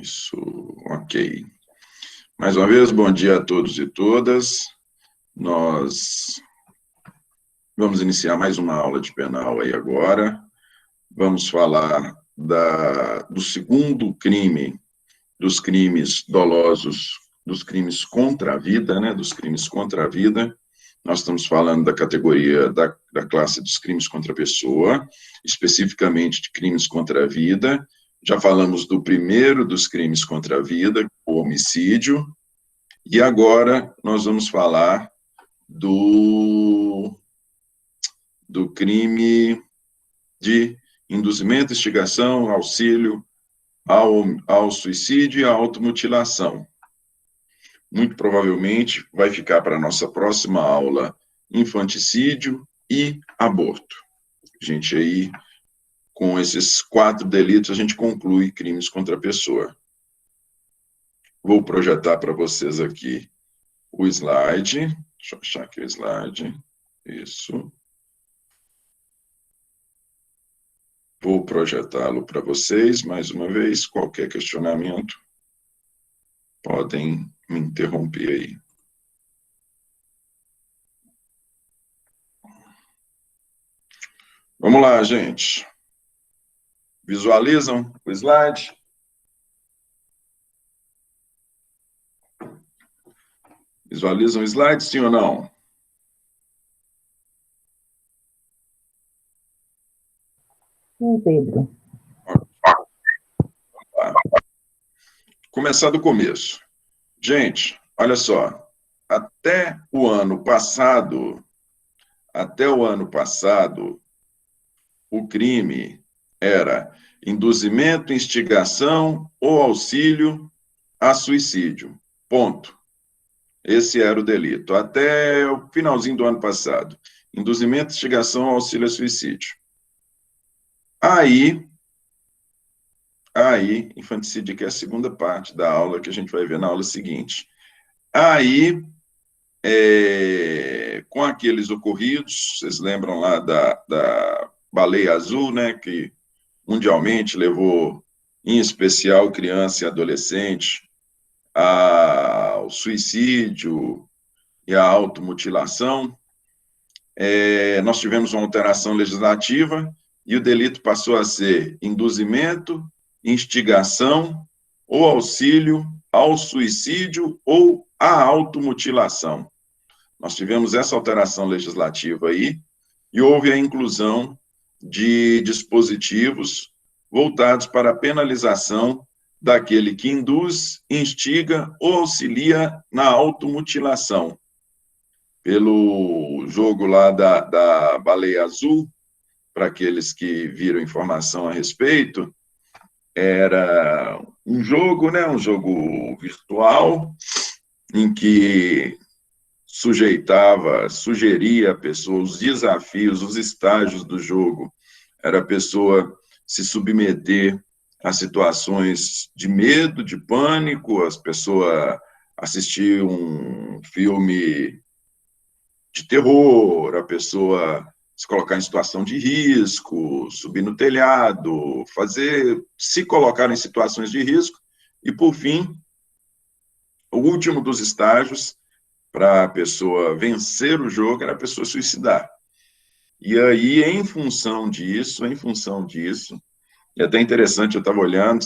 Isso, ok. Mais uma vez, bom dia a todos e todas. Nós vamos iniciar mais uma aula de penal aí agora. Vamos falar do segundo crime, dos crimes dolosos, dos crimes contra a vida, né? Dos crimes contra a vida. Nós estamos falando da categoria da classe dos crimes contra a pessoa, especificamente de crimes contra a vida. Já falamos do primeiro dos crimes contra a vida, o homicídio, e agora nós vamos falar do crime de induzimento, instigação, auxílio ao suicídio e à automutilação. Muito provavelmente vai ficar para a nossa próxima aula infanticídio e aborto. Gente, aí, com esses 4 delitos, a gente conclui crimes contra a pessoa. Vou projetar para vocês aqui o slide. Deixa eu achar aqui o slide. Isso. Vou projetá-lo para vocês, mais uma vez. Qualquer questionamento, podem me interromper aí. Vamos lá, gente. Visualizam o slide? Visualizam o slide, sim ou não? Sim, Pedro. Começar do começo. Gente, olha só. Até o ano passado, o crime era induzimento, instigação ou auxílio a suicídio. Ponto. Esse era o delito. Até o finalzinho do ano passado. Induzimento, instigação, auxílio a suicídio. Aí, infanticídio, que é a segunda parte da aula, que a gente vai ver na aula seguinte. Aí, com aqueles ocorridos, vocês lembram lá da baleia azul, né, que mundialmente levou, em especial, criança e adolescente, ao suicídio e à automutilação. Nós tivemos uma alteração legislativa e o delito passou a ser induzimento, instigação ou auxílio ao suicídio ou à automutilação. Nós tivemos essa alteração legislativa aí e houve a inclusão de dispositivos voltados para a penalização daquele que induz, instiga ou auxilia na automutilação. Pelo jogo lá da baleia azul, para aqueles que viram informação a respeito, era um jogo, né, um jogo virtual, em que sugeria a pessoa os desafios, os estágios do jogo. Era a pessoa se submeter a situações de medo, de pânico, as pessoas assistir um filme de terror, a pessoa se colocar em situação de risco, subir no telhado, se colocar em situações de risco, e, por fim, o último dos estágios, para a pessoa vencer o jogo, era a pessoa suicidar. E aí, em função disso, é até interessante, eu estava olhando,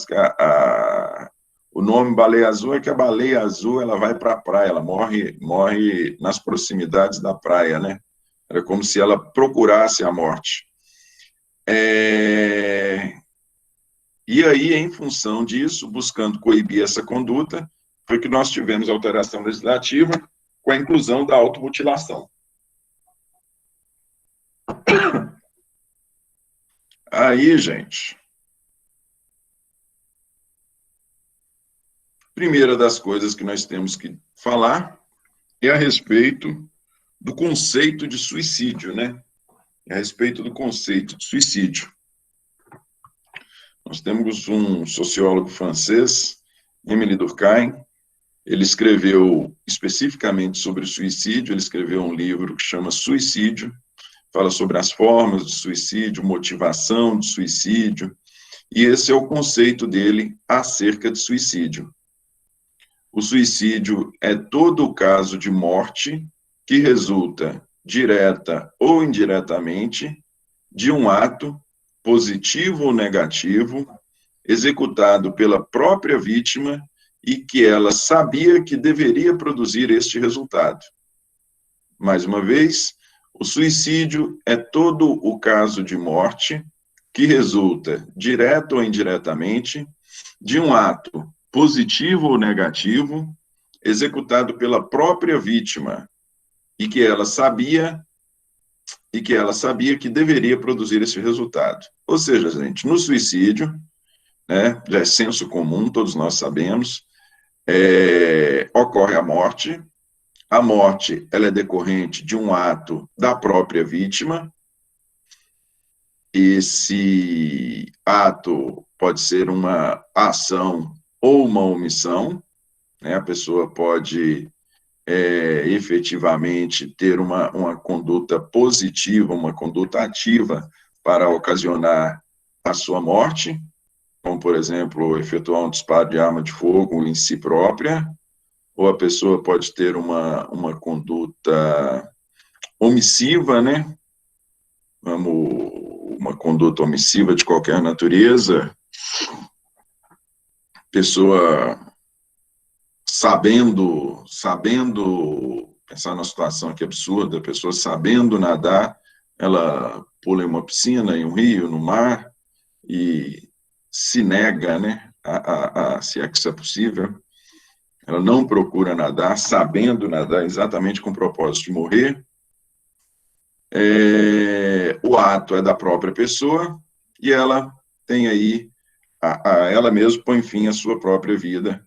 o nome baleia azul é que a baleia azul ela vai para a praia, ela morre nas proximidades da praia, né? Era como se ela procurasse a morte. E aí, em função disso, buscando coibir essa conduta, foi que nós tivemos alteração legislativa com a inclusão da automutilação. Aí, gente, primeira das coisas que nós temos que falar é a respeito do conceito de suicídio, né? A respeito do conceito de suicídio. Nós temos um sociólogo francês, Émile Durkheim, ele escreveu especificamente sobre o suicídio, ele escreveu um livro que chama Suicídio, fala sobre as formas de suicídio, motivação de suicídio, E esse é o conceito dele acerca de suicídio. O suicídio é todo o caso de morte que resulta, direta ou indiretamente, de um ato, positivo ou negativo, executado pela própria vítima e que ela sabia que deveria produzir este resultado. Mais uma vez, o suicídio é todo o caso de morte que resulta, direto ou indiretamente, de um ato, positivo ou negativo, executado pela própria vítima e que ela sabia que deveria produzir esse resultado. Ou seja, gente, no suicídio, né, já é senso comum, todos nós sabemos, ocorre a morte. A morte, ela é decorrente de um ato da própria vítima. Esse ato pode ser uma ação ou uma omissão, né? A pessoa pode efetivamente ter uma conduta positiva, uma conduta ativa para ocasionar a sua morte, como, por exemplo, efetuar um disparo de arma de fogo em si própria, ou a pessoa pode ter uma conduta omissiva, né? Uma conduta omissiva de qualquer natureza, pessoa sabendo, pensar numa situação aqui absurda, a pessoa sabendo nadar, ela pula em uma piscina, em um rio, no mar, e se nega, né, se é que isso é possível, ela não procura nadar, sabendo nadar exatamente com o propósito de morrer. O ato é da própria pessoa e ela tem aí, ela mesma põe fim à sua própria vida,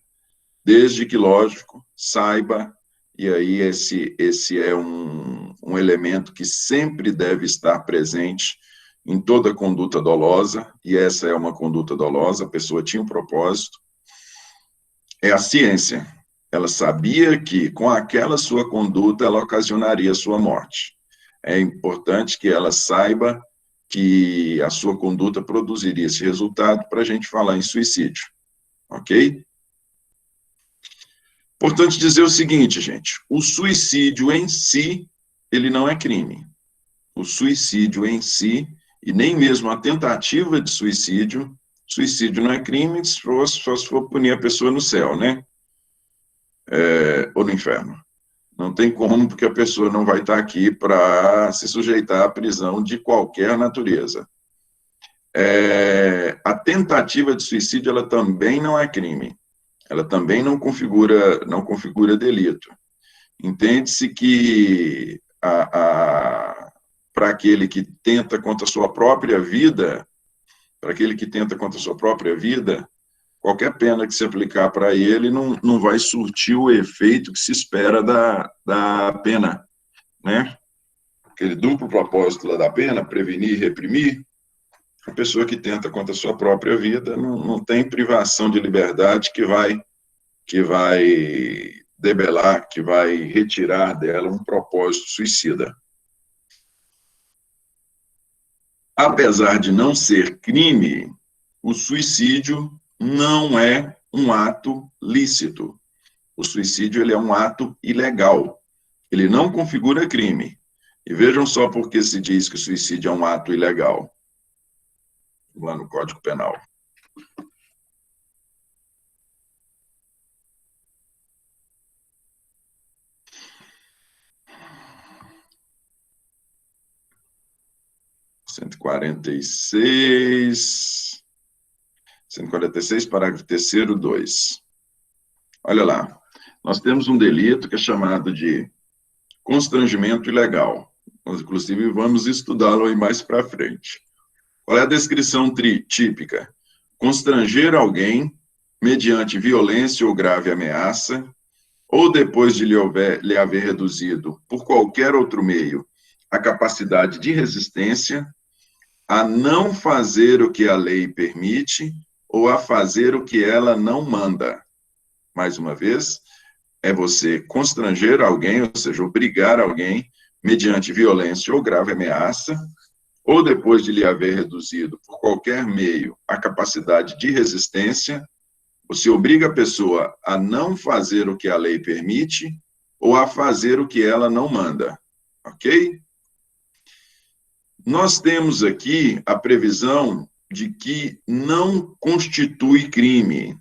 desde que, lógico, saiba, e aí esse é um elemento que sempre deve estar presente em toda conduta dolosa, e essa é uma conduta dolosa, a pessoa tinha um propósito, é a ciência. Ela sabia que com aquela sua conduta ela ocasionaria a sua morte. É importante que ela saiba que a sua conduta produziria esse resultado para a gente falar em suicídio, ok? Importante dizer o seguinte, gente, o suicídio em si, ele não é crime. O suicídio em si, e nem mesmo a tentativa de suicídio não é crime, só se for punir a pessoa no céu, né? Ou no inferno. Não tem como, porque a pessoa não vai estar aqui para se sujeitar à prisão de qualquer natureza. A tentativa de suicídio, ela também não é crime. Ela também não configura delito. Entende-se que para aquele que tenta contra a sua própria vida, qualquer pena que se aplicar para ele não vai surtir o efeito que se espera da pena, né? Aquele duplo propósito lá da pena, prevenir e reprimir, a pessoa que tenta contra a sua própria vida não tem privação de liberdade que vai debelar, que vai retirar dela um propósito suicida. Apesar de não ser crime, o suicídio não é um ato lícito. O suicídio, ele é um ato ilegal. Ele não configura crime. E vejam só por que se diz que o suicídio é um ato ilegal. Lá no Código Penal. Cento e quarenta e seis, parágrafo 3º, 2. Olha lá. Nós temos um delito que é chamado de constrangimento ilegal. Nós, inclusive, vamos estudá-lo aí mais para frente. Qual é a descrição típica? Constranger alguém mediante violência ou grave ameaça, ou depois de lhe haver reduzido, por qualquer outro meio, a capacidade de resistência, a não fazer o que a lei permite, ou a fazer o que ela não manda. Mais uma vez, é você constranger alguém, ou seja, obrigar alguém, mediante violência ou grave ameaça, ou depois de lhe haver reduzido por qualquer meio a capacidade de resistência, você obriga a pessoa a não fazer o que a lei permite ou a fazer o que ela não manda, ok? Nós temos aqui a previsão de que não constitui crime,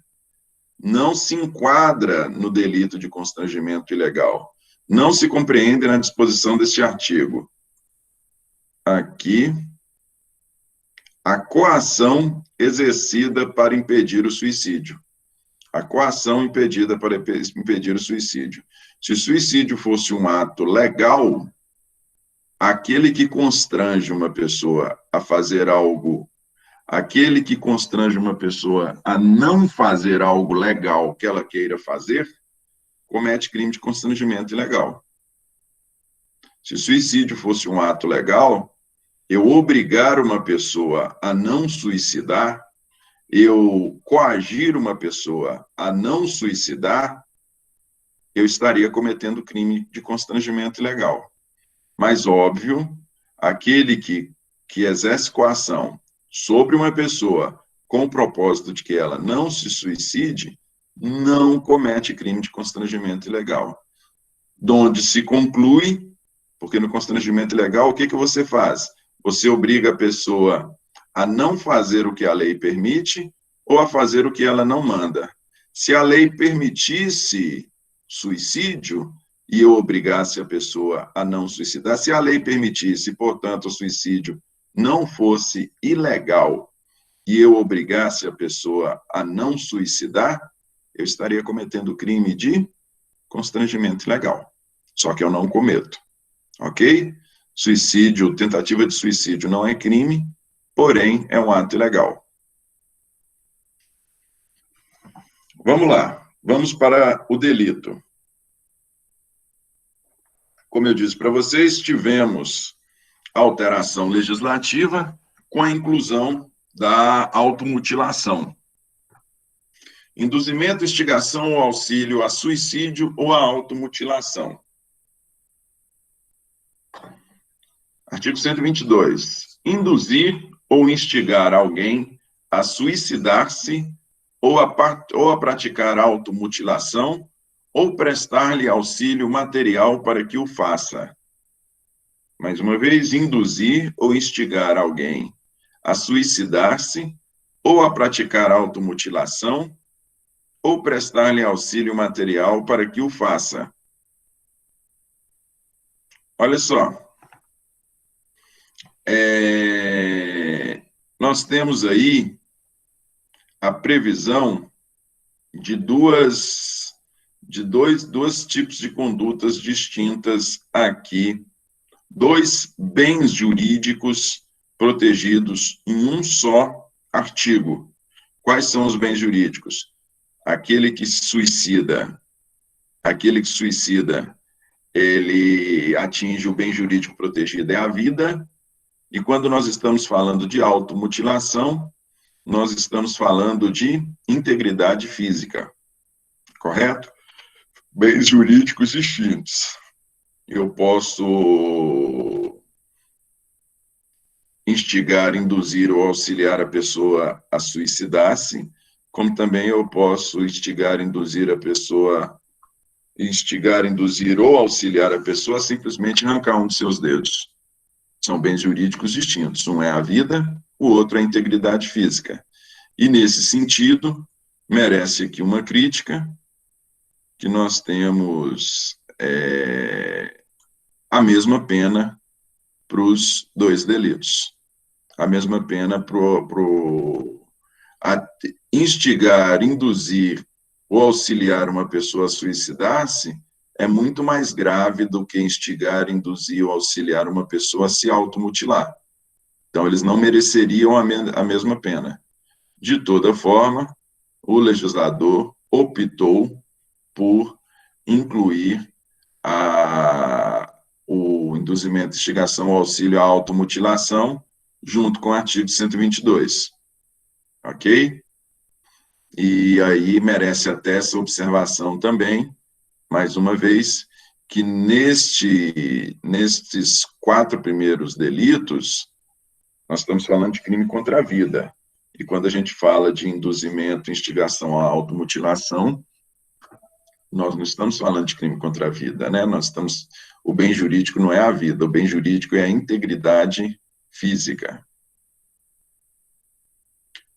não se enquadra no delito de constrangimento ilegal, não se compreende na disposição deste artigo. Aqui, a coação exercida para impedir o suicídio. A coação impedida para impedir o suicídio. Se o suicídio fosse um ato legal, aquele que constrange uma pessoa a fazer algo, aquele que constrange uma pessoa a não fazer algo legal que ela queira fazer, comete crime de constrangimento ilegal. Se o suicídio fosse um ato legal, eu obrigar uma pessoa a não suicidar, eu coagir uma pessoa a não suicidar, eu estaria cometendo crime de constrangimento ilegal. Mas, óbvio, aquele que exerce coação sobre uma pessoa com o propósito de que ela não se suicide, não comete crime de constrangimento ilegal. Donde se conclui, porque no constrangimento ilegal, o que você faz? Você obriga a pessoa a não fazer o que a lei permite ou a fazer o que ela não manda. Se a lei permitisse suicídio e eu obrigasse a pessoa a não suicidar, se a lei permitisse, portanto, o suicídio não fosse ilegal e eu obrigasse a pessoa a não suicidar, eu estaria cometendo crime de constrangimento ilegal. Só que eu não cometo, ok? Suicídio, tentativa de suicídio não é crime, porém é um ato ilegal. Vamos lá, vamos para o delito. Como eu disse para vocês, tivemos alteração legislativa com a inclusão da automutilação. Induzimento, instigação ou auxílio a suicídio ou a automutilação. Artigo 122. Induzir ou instigar alguém a suicidar-se ou a praticar automutilação ou prestar-lhe auxílio material para que o faça. Mais uma vez, induzir ou instigar alguém a suicidar-se ou a praticar automutilação ou prestar-lhe auxílio material para que o faça. Olha só. Nós temos aí a previsão de dois tipos de condutas distintas aqui, dois bens jurídicos protegidos em um só artigo. Quais são os bens jurídicos? Aquele que se suicida, ele atinge o bem jurídico protegido, é a vida. E quando nós estamos falando de automutilação, nós estamos falando de integridade física, correto? Bens jurídicos distintos. Eu posso instigar, induzir ou auxiliar a pessoa a suicidar-se, como também eu posso instigar, induzir ou auxiliar a pessoa a simplesmente arrancar um de seus dedos. São bens jurídicos distintos. Um é a vida, o outro é a integridade física. E, nesse sentido, merece aqui uma crítica, que nós temos a mesma pena para os dois delitos. A mesma pena para instigar, induzir ou auxiliar uma pessoa a suicidar-se é muito mais grave do que instigar, induzir ou auxiliar uma pessoa a se automutilar. Então, eles não mereceriam a mesma pena. De toda forma, o legislador optou por incluir o induzimento, instigação ou auxílio à automutilação junto com o artigo 122. Ok? E aí merece até essa observação também, mais uma vez, que nestes 4 primeiros delitos, nós estamos falando de crime contra a vida. E quando a gente fala de induzimento, instigação à automutilação, nós não estamos falando de crime contra a vida, né? O bem jurídico não é a vida, o bem jurídico é a integridade física.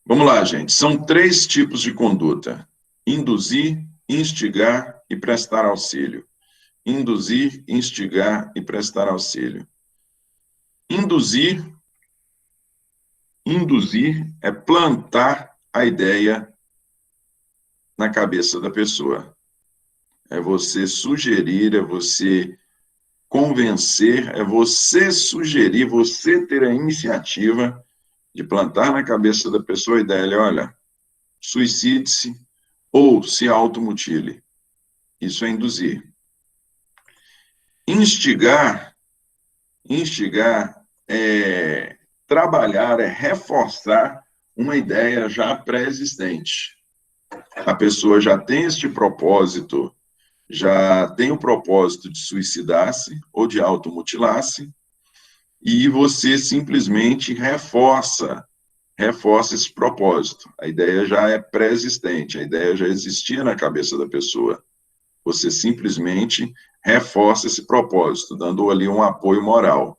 Vamos lá, gente. São 3 tipos de conduta: induzir, instigar e prestar auxílio. Induzir, instigar e prestar auxílio. Induzir é plantar a ideia na cabeça da pessoa. É você sugerir, é você convencer, é você sugerir, você ter a iniciativa de plantar na cabeça da pessoa a ideia, olha, suicide-se ou se automutile. Isso é induzir. Instigar é trabalhar, é reforçar uma ideia já pré-existente. A pessoa já tem este propósito, já tem o propósito de suicidar-se ou de automutilar-se, e você simplesmente reforça esse propósito. A ideia já é pré-existente, a ideia já existia na cabeça da pessoa. Você simplesmente reforça esse propósito, dando ali um apoio moral.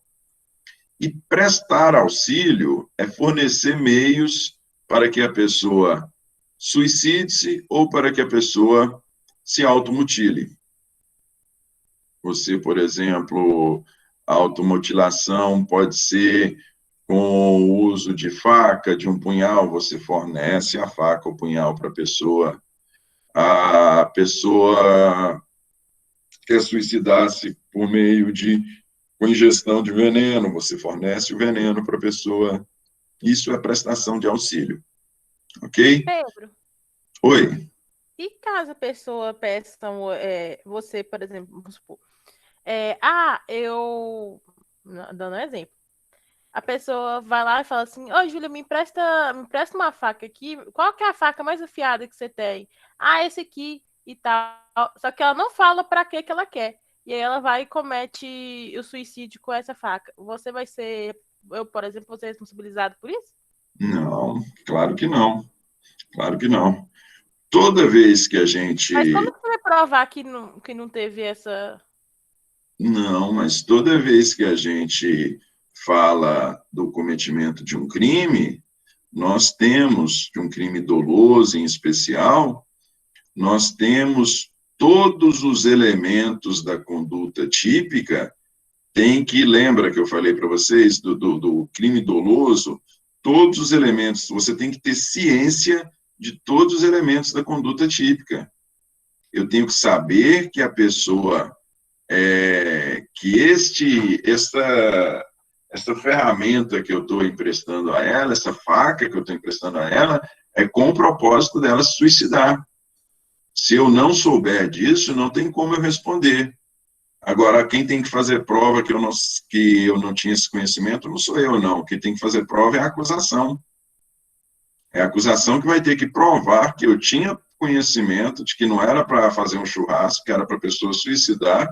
E prestar auxílio é fornecer meios para que a pessoa suicide-se ou para que a pessoa se automutile. Você, por exemplo, a automutilação pode ser com o uso de faca, de um punhal, você fornece a faca ou punhal para a pessoa. A pessoa quer suicidar-se por meio com ingestão de veneno, você fornece o veneno para a pessoa. Isso é prestação de auxílio. Ok? Pedro, Oi. e caso a pessoa peça, você, por exemplo, vamos supor, dando um exemplo, a pessoa vai lá e fala assim, ô, Júlia, me empresta uma faca aqui, qual que é a faca mais afiada que você tem? Ah, esse aqui e tal. Só que ela não fala para que ela quer. E aí ela vai e comete o suicídio com essa faca. Você vai ser, eu, por exemplo, vou ser responsabilizado por isso? Não, claro que não. Claro que não. Toda vez que a gente... Mas como você vai provar que não teve essa... Não, mas toda vez que a gente fala do cometimento de um crime, nós temos, de um crime doloso em especial, nós temos todos os elementos da conduta típica, lembra que eu falei para vocês do crime doloso, todos os elementos, você tem que ter ciência de todos os elementos da conduta típica. Eu tenho que saber que a pessoa, essa ferramenta que eu estou emprestando a ela, essa faca que eu estou emprestando a ela, é com o propósito dela se suicidar. Se eu não souber disso, não tem como eu responder. Agora, quem tem que fazer prova que eu não tinha esse conhecimento, não sou eu, não. Quem tem que fazer prova é a acusação. É a acusação que vai ter que provar que eu tinha conhecimento de que não era para fazer um churrasco, que era para a pessoa suicidar,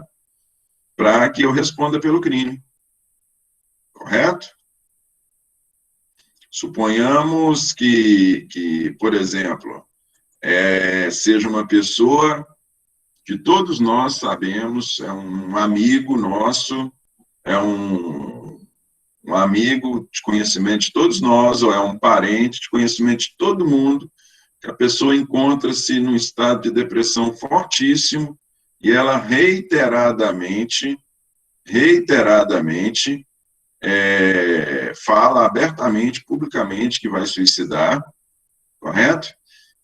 para que eu responda pelo crime. Correto? Suponhamos que por exemplo, seja uma pessoa que todos nós sabemos, é um amigo nosso, é um amigo de conhecimento de todos nós, ou é um parente de conhecimento de todo mundo, que a pessoa encontra-se num estado de depressão fortíssimo, e ela reiteradamente, fala abertamente, publicamente, que vai suicidar, correto?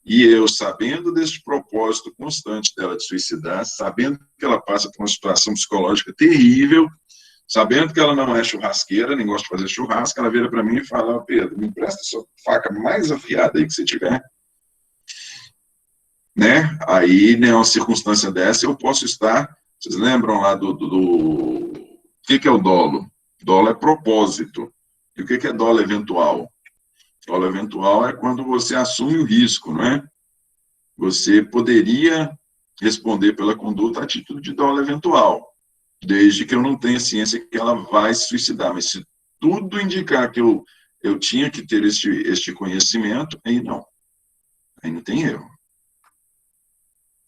E eu, sabendo desse propósito constante dela de suicidar, sabendo que ela passa por uma situação psicológica terrível, sabendo que ela não é churrasqueira, nem gosta de fazer churrasco, ela vira para mim e fala, Pedro, me empresta a sua faca mais afiada aí que você tiver. Né? Aí, numa circunstância dessa, eu posso estar... Vocês lembram lá o que é o dolo? Dolo é propósito. E o que é dolo eventual? Dolo eventual é quando você assume o risco, não é? Você poderia responder pela conduta a título de dolo eventual, desde que eu não tenha ciência que ela vai se suicidar. Mas se tudo indicar que eu eu tinha que ter este conhecimento, aí não tem erro.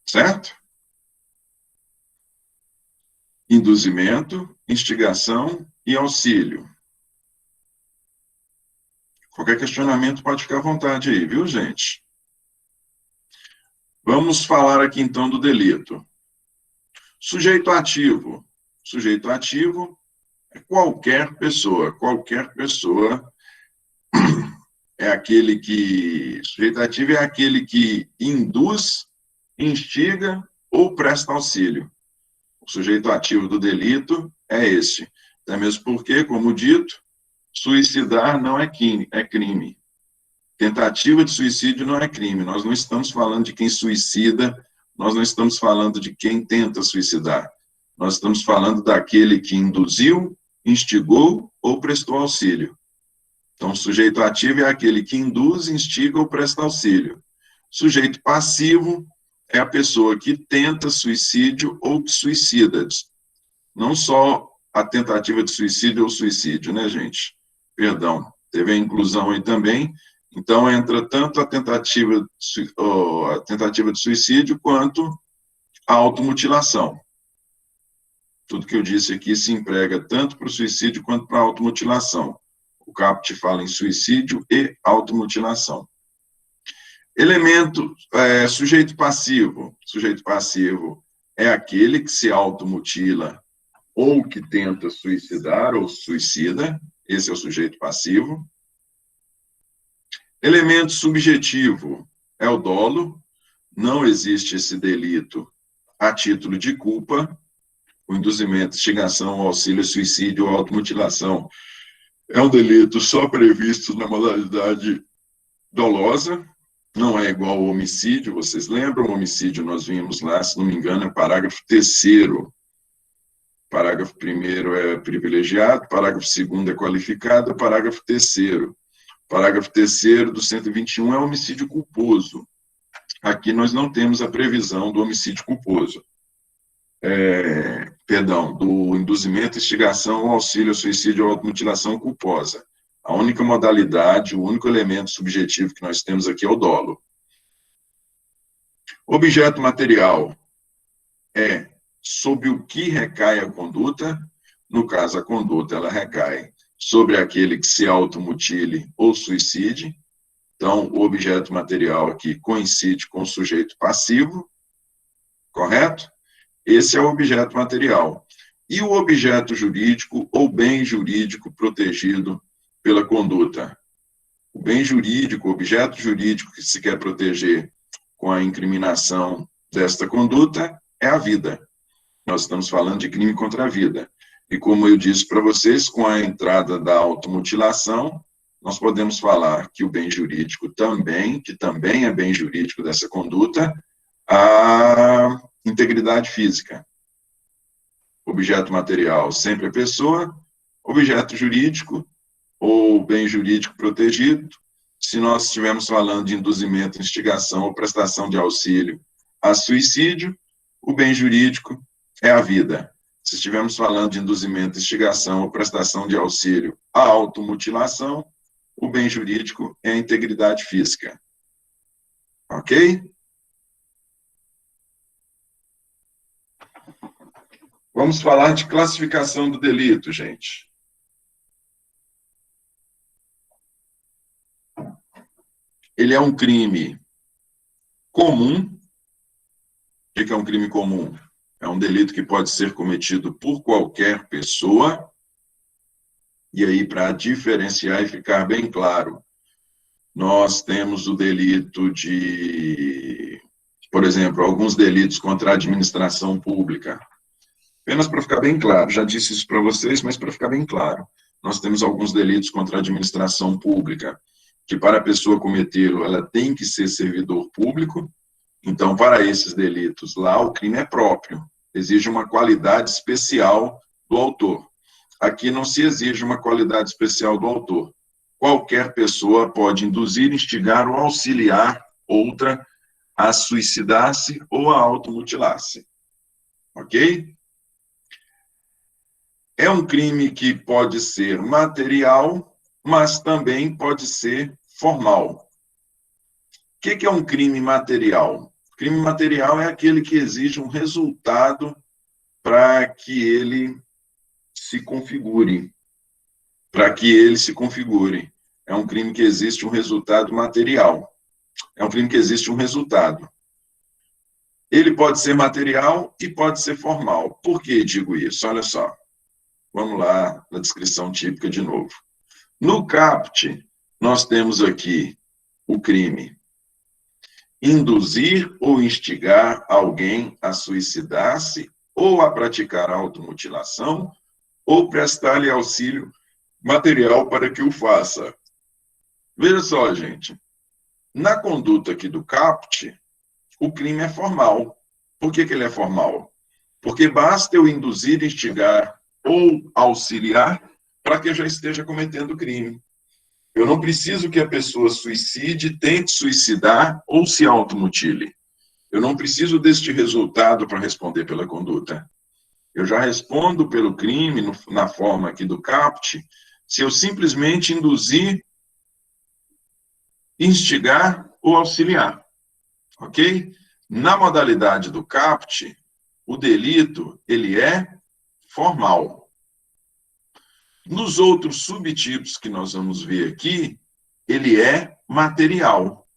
Certo? Induzimento, instigação e auxílio. Qualquer questionamento pode ficar à vontade aí, viu, gente? Vamos falar aqui, então, do delito. Sujeito ativo. Sujeito ativo é qualquer pessoa. Qualquer pessoa é aquele que... Sujeito ativo é aquele que induz, instiga ou presta auxílio. O sujeito ativo do delito é esse. Até mesmo porque, como dito, suicidar não é crime. Tentativa de suicídio não é crime. Nós não estamos falando de quem suicida, nós não estamos falando de quem tenta suicidar. Nós estamos falando daquele que induziu, instigou ou prestou auxílio. Então, o sujeito ativo é aquele que induz, instiga ou presta auxílio. Sujeito passivo é a pessoa que tenta suicídio ou que suicida. Não só a tentativa de suicídio ou suicídio, né, gente? Perdão, teve a inclusão aí também. Então, entra tanto a tentativa de suicídio quanto a automutilação. Tudo que eu disse aqui se emprega tanto para o suicídio quanto para a automutilação. O caput fala em suicídio e automutilação. Elemento, sujeito passivo. Sujeito passivo é aquele que se automutila ou que tenta suicidar ou suicida. Esse é o sujeito passivo. Elemento subjetivo é o dolo. Não existe esse delito a título de culpa. O induzimento, instigação, auxílio, suicídio ou automutilação é um delito só previsto na modalidade dolosa. Não é igual ao homicídio, vocês lembram? O homicídio nós vimos lá, se não me engano, é parágrafo 3º. Parágrafo 1º é privilegiado, parágrafo 2º é qualificado, parágrafo 3º. Parágrafo 3º do 121 é homicídio culposo. Aqui nós não temos a previsão do homicídio culposo. Do induzimento, instigação, auxílio, suicídio ou automutilação culposa. A única modalidade, o único elemento subjetivo que nós temos aqui é o dolo. Objeto material é sobre o que recai a conduta. No caso, a conduta ela recai sobre aquele que se automutile ou suicide. Então, o objeto material aqui coincide com o sujeito passivo, correto? Esse é o objeto material. E o objeto jurídico ou bem jurídico protegido pela conduta. O bem jurídico, o objeto jurídico que se quer proteger com a incriminação desta conduta é a vida. Nós estamos falando de crime contra a vida. E como eu disse para vocês, com a entrada da automutilação, nós podemos falar que o bem jurídico também, que também é bem jurídico dessa conduta, a integridade física. Objeto material sempre a pessoa, objeto jurídico ou bem jurídico protegido, se nós estivermos falando de induzimento, instigação ou prestação de auxílio a suicídio, o bem jurídico é a vida. Se estivermos falando de induzimento, instigação ou prestação de auxílio à automutilação, o bem jurídico é a integridade física. Ok? Vamos falar de classificação do delito, gente. Ele é um crime comum. O que é um crime comum? É um delito que pode ser cometido por qualquer pessoa. E aí, para diferenciar e ficar bem claro, nós temos o delito de, por exemplo, alguns delitos contra a administração pública. Apenas para ficar bem claro, já disse isso para vocês, mas para ficar bem claro, nós temos alguns delitos contra a administração pública, que para a pessoa cometê-lo, ela tem que ser servidor público. Então, para esses delitos lá, o crime é próprio, exige uma qualidade especial do autor. Aqui não se exige uma qualidade especial do autor. Qualquer pessoa pode induzir, instigar ou auxiliar outra a suicidar-se ou a automutilar-se. Ok? É um crime que pode ser material, mas também pode ser formal. O que é um crime material? Crime material é aquele que exige um resultado para que ele se configure. Para que ele se configure. É um crime que existe um resultado material. É um crime que existe um resultado. Ele pode ser material e pode ser formal. Por que digo isso? Olha só. Vamos lá na descrição típica de novo. No CAPT, nós temos aqui o crime: induzir ou instigar alguém a suicidar-se ou a praticar automutilação ou prestar-lhe auxílio material para que o faça. Veja só, gente. Na conduta aqui do CAPT, o crime é formal. Por que ele é formal? Porque basta eu induzir, instigar ou auxiliar para que eu já esteja cometendo crime. Eu não preciso que a pessoa suicide, tente suicidar ou se automutile. Eu não preciso deste resultado para responder pela conduta. Eu já respondo pelo crime, na forma aqui do CAPT, se eu simplesmente induzir, instigar ou auxiliar. Ok? Na modalidade do CAPT, o delito, ele é formal. Nos outros subtipos que nós vamos ver aqui, ele é material.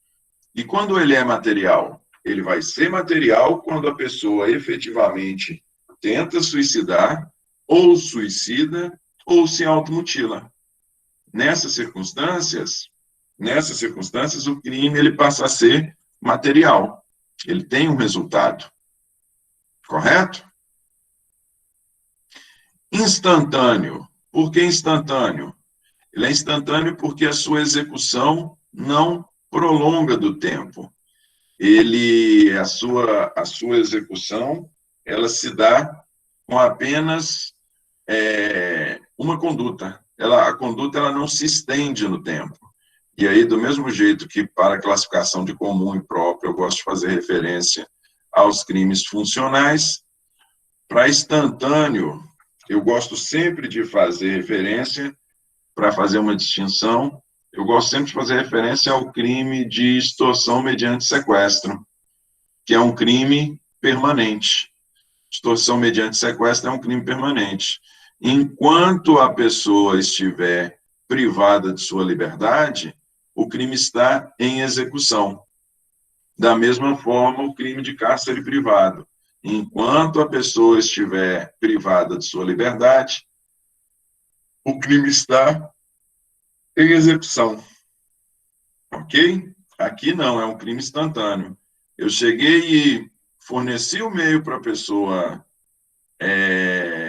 E quando ele é material? Ele vai ser material quando a pessoa efetivamente tenta suicidar, ou suicida, ou se automutila. Nessas circunstâncias, o crime ele passa a ser material. Ele tem um resultado. Correto? Instantâneo. Por que instantâneo? Ele é instantâneo porque a sua execução não prolonga do tempo. A sua execução, ela se dá com apenas uma conduta. A conduta ela não se estende no tempo. E aí, do mesmo jeito que para a classificação de comum e próprio, eu gosto de fazer referência aos crimes funcionais, para instantâneo, eu gosto sempre de fazer referência, para fazer uma distinção, eu gosto sempre de fazer referência ao crime de extorsão mediante sequestro, que é um crime permanente. Extorsão mediante sequestro é um crime permanente. Enquanto a pessoa estiver privada de sua liberdade, o crime está em execução. Da mesma forma, o crime de cárcere privado. Enquanto a pessoa estiver privada de sua liberdade, o crime está em execução. Ok? Aqui não, é um crime instantâneo. Eu cheguei e forneci o meio para a pessoa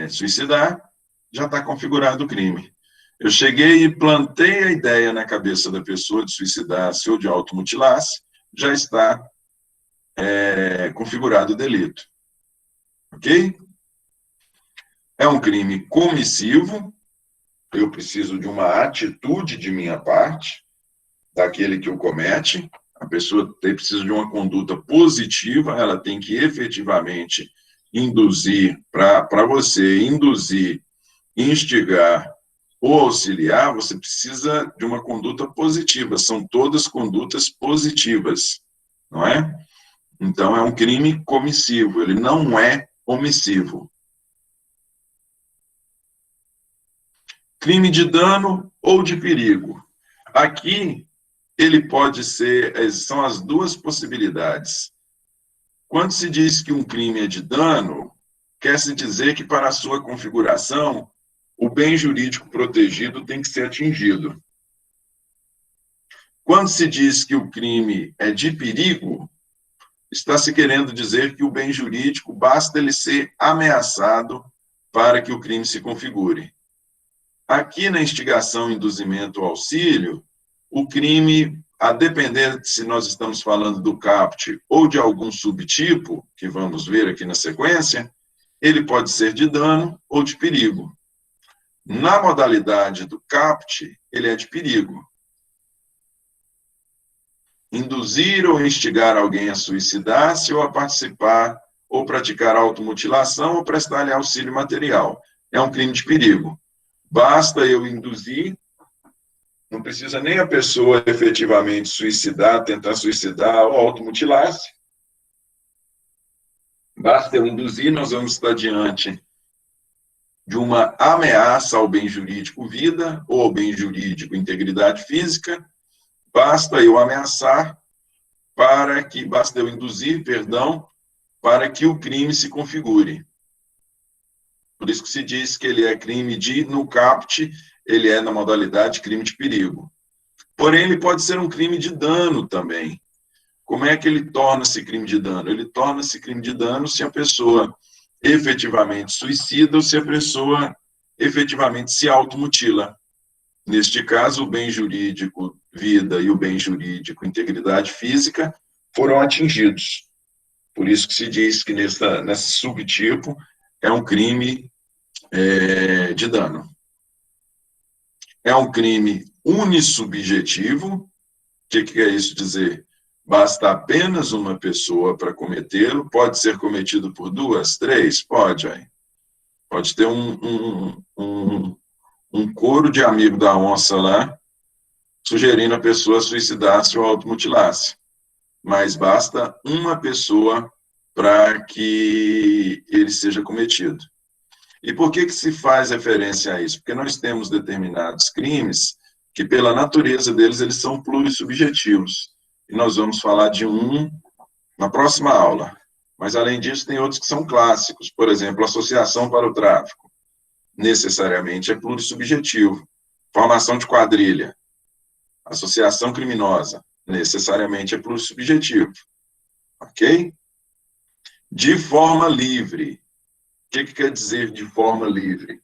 suicidar, já está configurado o crime. Eu cheguei e plantei a ideia na cabeça da pessoa de suicidar-se ou de automutilar-se, já está configurado o delito. Ok? É um crime comissivo, eu preciso de uma atitude de minha parte, daquele que o comete, a pessoa precisa de uma conduta positiva, ela tem que efetivamente induzir, para você induzir, instigar ou auxiliar, você precisa de uma conduta positiva, são todas condutas positivas, não é? Então, é um crime comissivo, ele não é omissivo. Crime de dano ou de perigo. Aqui, ele pode ser, são as duas possibilidades. Quando se diz que um crime é de dano, quer-se dizer que para a sua configuração, o bem jurídico protegido tem que ser atingido. Quando se diz que o crime é de perigo, está se querendo dizer que o bem jurídico basta ele ser ameaçado para que o crime se configure. Aqui na instigação, induzimento ou auxílio, o crime, a depender de se nós estamos falando do CAPT ou de algum subtipo, que vamos ver aqui na sequência, ele pode ser de dano ou de perigo. Na modalidade do CAPT, ele é de perigo. Induzir ou instigar alguém a suicidar-se ou a participar ou praticar automutilação ou prestar-lhe auxílio material. É um crime de perigo. Basta eu induzir, Não precisa nem a pessoa efetivamente suicidar, tentar suicidar ou automutilar-se. Basta eu induzir, nós vamos estar diante de uma ameaça ao bem jurídico vida ou ao bem jurídico integridade física. Basta eu ameaçar basta eu induzir, perdão, para que o crime se configure. Por isso que se diz que ele é crime no caput, ele é na modalidade crime de perigo. Porém, ele pode ser um crime de dano também. Como é que ele torna-se crime de dano? Ele torna-se crime de dano se a pessoa efetivamente suicida ou se a pessoa efetivamente se automutila. Neste caso, o bem jurídico vida e o bem jurídico integridade física foram atingidos. Por isso que se diz que nesse subtipo é um crime de dano. É um crime unissubjetivo. O que quer isso dizer? Basta apenas uma pessoa para cometê-lo. Pode ser cometido por 2, 3? Pode. Aí. Pode ter um coro de amigo da onça lá, sugerindo a pessoa suicidar-se ou automutilar-se. Mas basta uma pessoa para que ele seja cometido. E por que se faz referência a isso? Porque nós temos determinados crimes que, pela natureza deles, eles são plurissubjetivos. E nós vamos falar de um na próxima aula. Mas, além disso, tem outros que são clássicos. Por exemplo, associação para o tráfico. Necessariamente é plurissubjetivo. Formação de quadrilha. Associação criminosa. Necessariamente é plurissubjetivo. Ok? De forma livre. O que quer dizer de forma livre?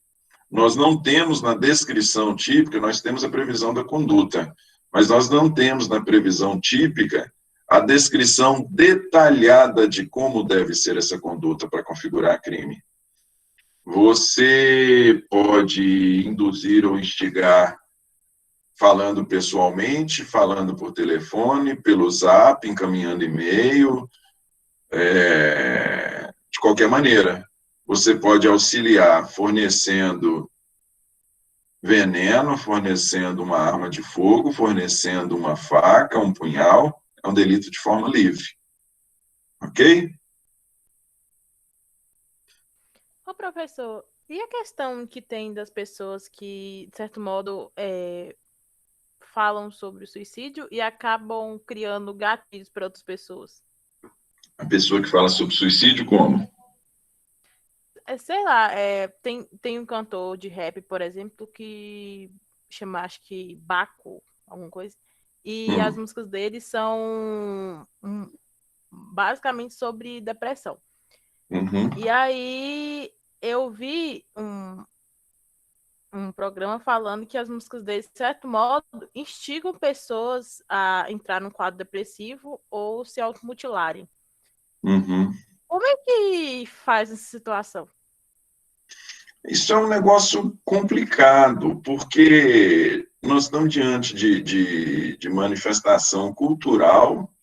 Nós não temos na descrição típica, nós temos a previsão da conduta, mas nós não temos na previsão típica a descrição detalhada de como deve ser essa conduta para configurar crime. Você pode induzir ou instigar falando pessoalmente, falando por telefone, pelo Zap, encaminhando e-mail, de qualquer maneira. Você pode auxiliar fornecendo veneno, fornecendo uma arma de fogo, fornecendo uma faca, um punhal. É um delito de forma livre. Ok? Ô, professor, e a questão que tem das pessoas que, de certo modo, falam sobre o suicídio e acabam criando gatilhos para outras pessoas? A pessoa que fala sobre suicídio, como? Sei lá, tem um cantor de rap, por exemplo, que chama, acho que Baco, alguma coisa, e as músicas dele são basicamente sobre depressão. Uhum. E aí eu vi um programa falando que as músicas dele, de certo modo, instigam pessoas a entrar num quadro depressivo ou se automutilarem. Uhum. Como é que faz essa situação? Isso é um negócio complicado, porque nós estamos diante de manifestação cultural,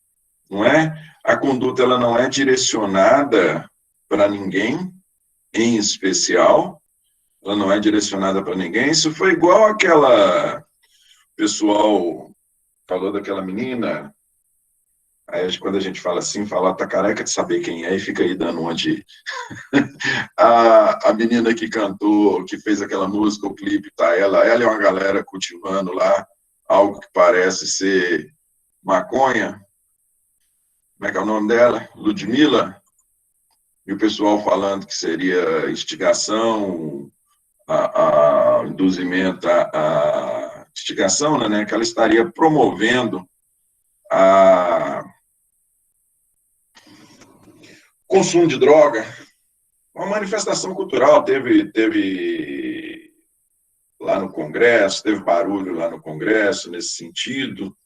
não é? A conduta ela não é direcionada para ninguém, em especial, ela não é direcionada para ninguém. Isso foi igual aquela... O pessoal falou daquela menina... Aí, quando a gente fala assim, fala, tá careca de saber quem é, e fica aí dando uma de... a menina que cantou, que fez aquela música, o clipe, tá ela e uma galera cultivando lá, algo que parece ser maconha. Como é que é o nome dela? Ludmilla. E o pessoal falando que seria instigação, induzimento, a instigação, né, que ela estaria promovendo consumo de droga, uma manifestação cultural, teve lá no Congresso, teve barulho lá no Congresso nesse sentido.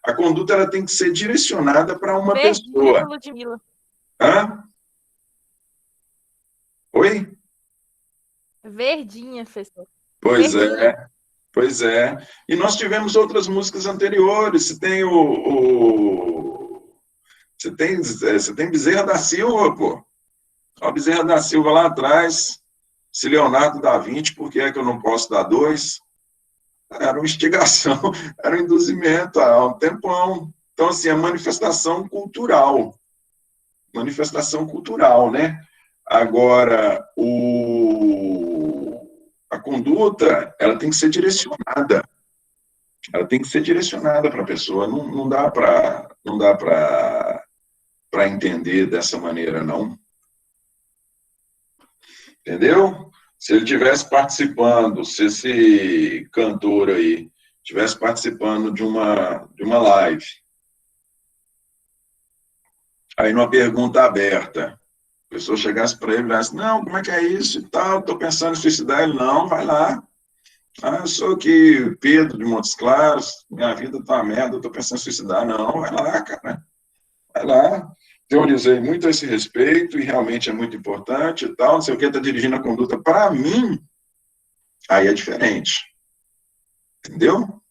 A conduta ela tem que ser direcionada para uma pessoa. Ludmilla. Hã? Oi? Verdinha, professor. Pois Verdinha. Pois é. E nós tivemos outras músicas anteriores. Você tem Você tem Bezerra da Silva, pô. Olha Bezerra da Silva lá atrás. Se Leonardo dá 20, por que é que eu não posso dar 2? Era uma instigação, era um induzimento há um tempão. Então, assim, é manifestação cultural, né? Agora, a conduta, ela tem que ser direcionada. Ela tem que ser direcionada para a pessoa. Não dá para entender dessa maneira, não. Entendeu? Se ele tivesse participando, se esse cantor aí tivesse participando de uma live, aí numa pergunta aberta, a pessoa chegasse para ele e falasse, não, como é que é isso e tal, estou pensando em suicidar. Ele, não, vai lá. Ah, eu sou aqui Pedro de Montes Claros, minha vida tá uma merda, estou pensando em suicidar. Não, vai lá, cara. Vai lá. Teorizei muito a esse respeito e realmente é muito importante e tal, não sei o que, está dirigindo a conduta para mim, aí é diferente. Entendeu?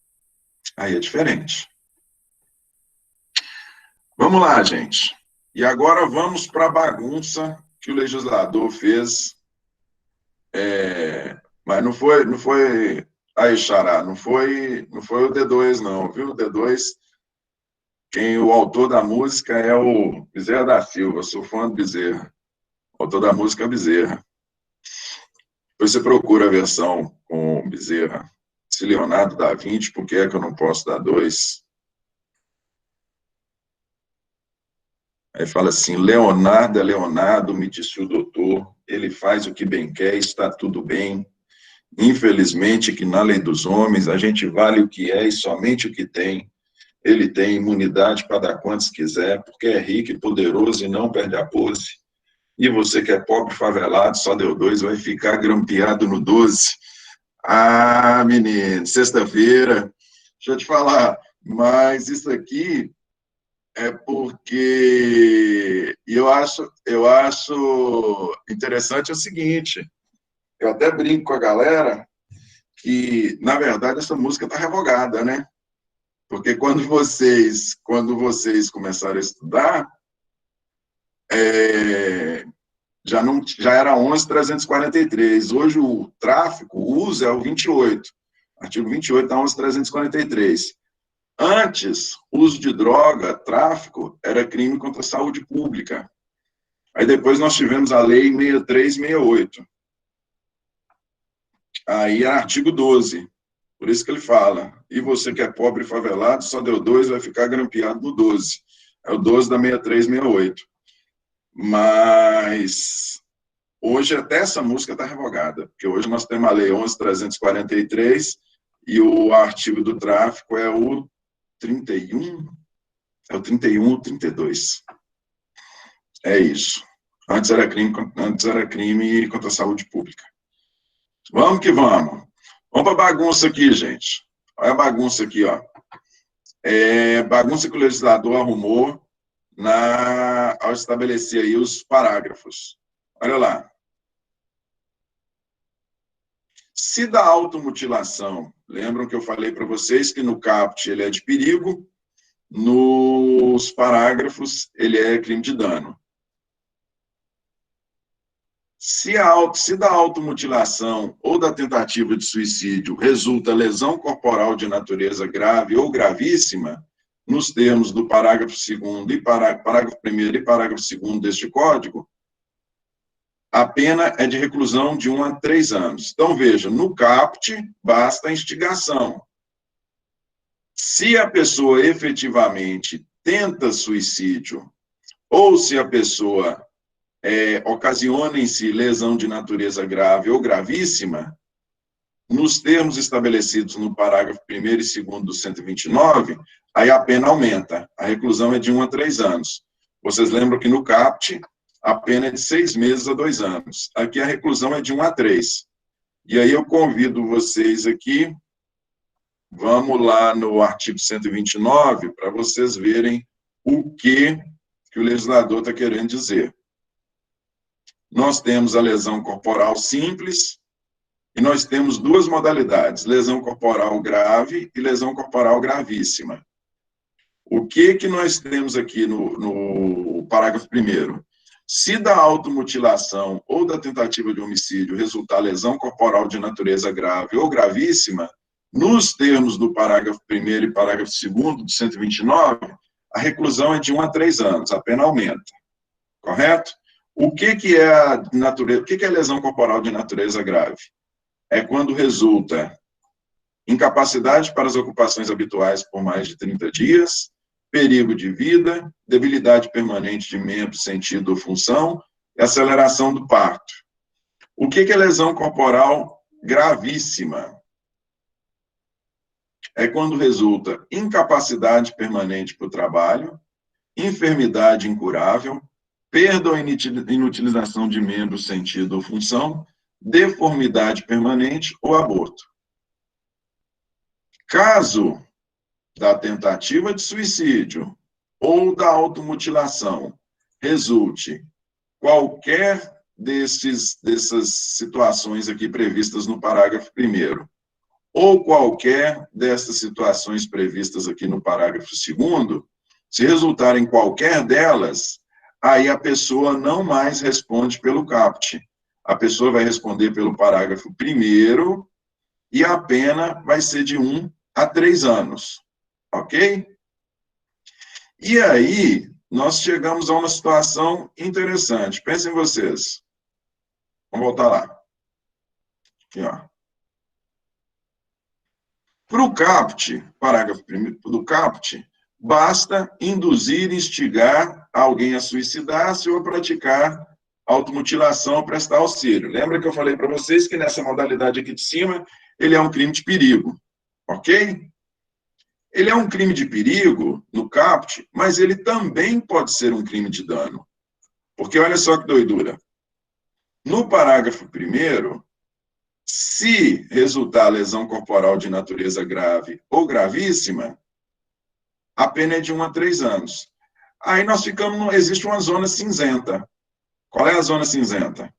Aí é diferente. Vamos lá, gente. E agora vamos para a bagunça que o legislador fez. Mas não foi aí, Xará, não foi o D2, não, viu? O D2, o autor da música é o Bezerra da Silva, eu sou fã do Bezerra. O autor da música é Bezerra. Depois você procura a versão com Bezerra. Se Leonardo dá 20, por que é que eu não posso dar 2? Aí fala assim, Leonardo é Leonardo, me disse o doutor, ele faz o que bem quer, está tudo bem. Infelizmente que na lei dos homens a gente vale o que é e somente o que tem. Ele tem imunidade para dar quantos quiser, porque é rico e poderoso e não perde a pose. E você que é pobre favelado, só deu 2, vai ficar grampeado no 12. Ah, menino, sexta-feira, deixa eu te falar, mas isso aqui é porque eu acho interessante o seguinte, eu até brinco com a galera que, na verdade, essa música está revogada, né? Porque quando vocês começaram a estudar, já era 11.343. Hoje o tráfico, o uso é o 28. Artigo 28 da 11.343. Antes, uso de droga, tráfico, era crime contra a saúde pública. Aí depois nós tivemos a lei 6368. Aí é artigo 12. Por isso que ele fala, e você que é pobre e favelado, só deu 2, vai ficar grampeado no 12. É o 12 da 6368. Mas hoje até essa música está revogada, porque hoje nós temos a lei 11.343 e o artigo do tráfico é o 31, é o 31 ou 32. É isso. Antes era crime contra a saúde pública. Vamos que vamos. Vamos para a bagunça aqui, gente. Olha a bagunça aqui, ó. Bagunça que o legislador arrumou ao estabelecer aí os parágrafos. Olha lá. Se da automutilação, lembram que eu falei para vocês que no caput ele é de perigo, nos parágrafos ele é crime de dano. Se da automutilação ou da tentativa de suicídio resulta lesão corporal de natureza grave ou gravíssima, nos termos do parágrafo 2º e parágrafo 1º e parágrafo 2º deste Código, a pena é de reclusão de 1 a 3 anos. Então, veja, no caput, basta a instigação. Se a pessoa efetivamente tenta suicídio, ou se a pessoa ocasiona em si lesão de natureza grave ou gravíssima, nos termos estabelecidos no parágrafo 1º e 2º do 129, aí a pena aumenta. A reclusão é de 1 a 3 anos. Vocês lembram que no caput, a pena é de 6 meses a 2 anos. Aqui a reclusão é de 1 a 3. E aí eu convido vocês aqui, vamos lá no artigo 129, para vocês verem o que o legislador está querendo dizer. Nós temos a lesão corporal simples e nós temos duas modalidades, lesão corporal grave e lesão corporal gravíssima. O que nós temos aqui no parágrafo 1º? Se da automutilação ou da tentativa de homicídio resultar lesão corporal de natureza grave ou gravíssima, Nos termos do parágrafo 1º e parágrafo 2º do 129, a reclusão é de 1 a 3 anos, a pena aumenta. Correto? O que é a natureza, o que é a lesão corporal de natureza grave? É quando resulta incapacidade para as ocupações habituais por mais de 30 dias, perigo de vida, debilidade permanente de membro, sentido ou função e aceleração do parto. O que é lesão corporal gravíssima? É quando resulta incapacidade permanente para o trabalho, enfermidade incurável, perda ou inutilização de membro, sentido ou função, deformidade permanente ou aborto. Caso da tentativa de suicídio ou da automutilação resulte qualquer dessas situações aqui previstas no parágrafo 1º, ou qualquer dessas situações previstas aqui no parágrafo 2º, se resultarem qualquer delas, aí a pessoa não mais responde pelo caput. A pessoa vai responder pelo parágrafo 1º e a pena vai ser de 1 a 3 anos. Ok? E aí, nós chegamos a uma situação interessante. Pensem vocês. Vamos voltar lá. Aqui, ó. Para o caput, parágrafo 1º do caput, basta induzir e instigar alguém a suicidar-se ou a praticar automutilação ou prestar auxílio. Lembra que eu falei para vocês que nessa modalidade aqui de cima, ele é um crime de perigo, ok? Ele é um crime de perigo no caput, mas ele também pode ser um crime de dano. Porque olha só que doidura. No parágrafo 1º, se resultar lesão corporal de natureza grave ou gravíssima, a pena é de 1 a 3 anos. Aí nós ficamos, existe uma zona cinzenta. Qual é a zona cinzenta?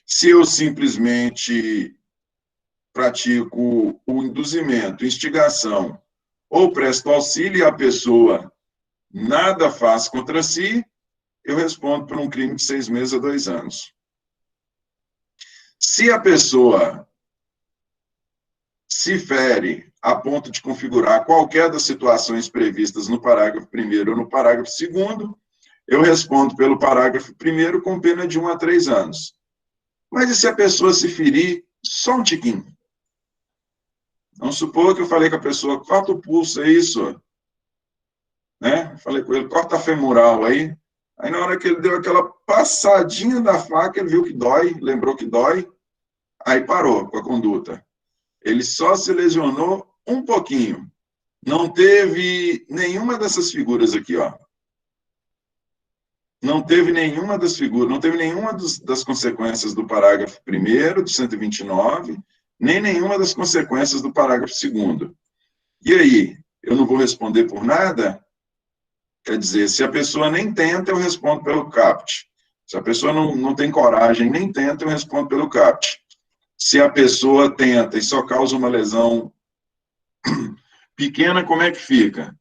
Se eu simplesmente pratico o induzimento, instigação, ou presto auxílio e a pessoa nada faz contra si, eu respondo por um crime de 6 meses a 2 anos. Se a pessoa se fere a ponto de configurar qualquer das situações previstas no parágrafo 1º ou no parágrafo 2º, eu respondo pelo parágrafo 1º com pena de 1 a 3 anos. Mas e se a pessoa se ferir só um tiquinho? Vamos supor que eu falei com a pessoa, corta o pulso, é isso? Né? Falei com ele, corta a femoral aí. Aí na hora que ele deu aquela passadinha da faca, ele viu que dói, lembrou que dói, aí parou com a conduta. Ele só se lesionou um pouquinho. Não teve nenhuma dessas figuras aqui, ó. Não teve nenhuma das figuras, não teve nenhuma das consequências do parágrafo 1º, do 129, nem nenhuma das consequências do parágrafo 2º. E aí, eu não vou responder por nada? Quer dizer, se a pessoa nem tenta, eu respondo pelo caput. Se a pessoa não tem coragem, nem tenta, eu respondo pelo caput. Se a pessoa tenta e só causa uma lesão pequena, como é que fica?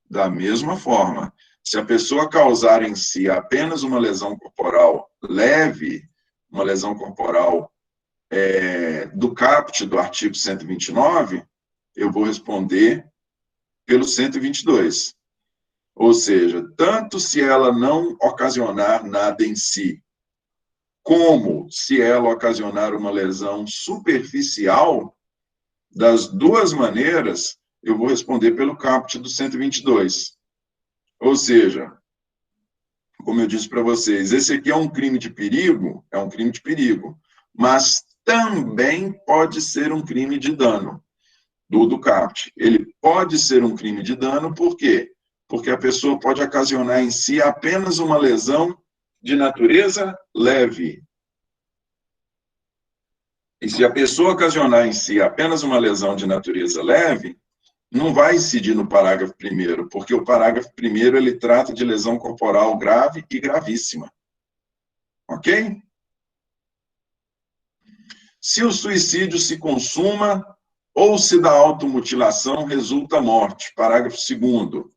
Da mesma forma. Se a pessoa causar em si apenas uma lesão corporal leve, uma lesão corporal do caput do artigo 129, eu vou responder pelo 122. Ou seja, tanto se ela não ocasionar nada em si, como se ela ocasionar uma lesão superficial, das duas maneiras, eu vou responder pelo caput do 122. Ou seja, como eu disse para vocês, esse aqui é um crime de perigo, mas também pode ser um crime de dano do caput. Ele pode ser um crime de dano, por quê? Porque a pessoa pode ocasionar em si apenas uma lesão de natureza leve. E se a pessoa ocasionar em si apenas uma lesão de natureza leve, não vai incidir no parágrafo 1º, porque o parágrafo 1º ele trata de lesão corporal grave e gravíssima. Ok? Se o suicídio se consuma ou se da automutilação resulta a morte, parágrafo 2º,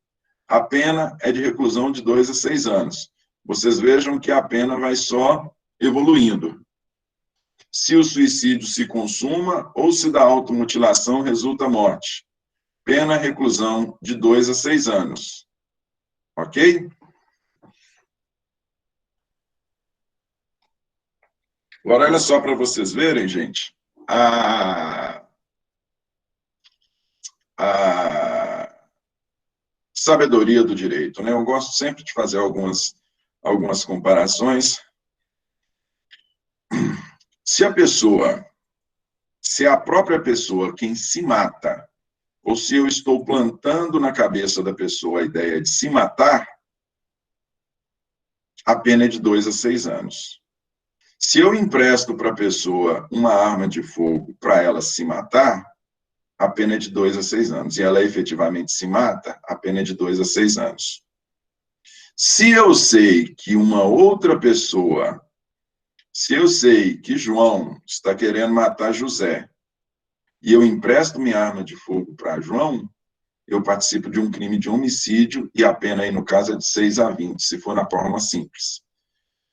a pena é de reclusão de 2 a 6 anos. Vocês vejam que a pena vai só evoluindo. se o suicídio se consuma ou se da automutilação resulta morte. Pena reclusão de 2 a 6 anos. Ok? Agora, olha só para vocês verem, gente, a sabedoria do direito, né? Eu gosto sempre de fazer algumas comparações. Se a própria pessoa quem se mata, ou se eu estou plantando na cabeça da pessoa a ideia de se matar, a pena é de 2 a 6 anos. Se eu empresto para a pessoa uma arma de fogo para ela se matar, a pena é de 2 a 6 anos. E ela efetivamente se mata, a pena é de 2 a 6 anos. Se eu sei que uma outra pessoa, se eu sei que João está querendo matar José, e eu empresto minha arma de fogo para João, eu participo de um crime de homicídio, e a pena aí, no caso, é de 6 a 20, se for na forma simples.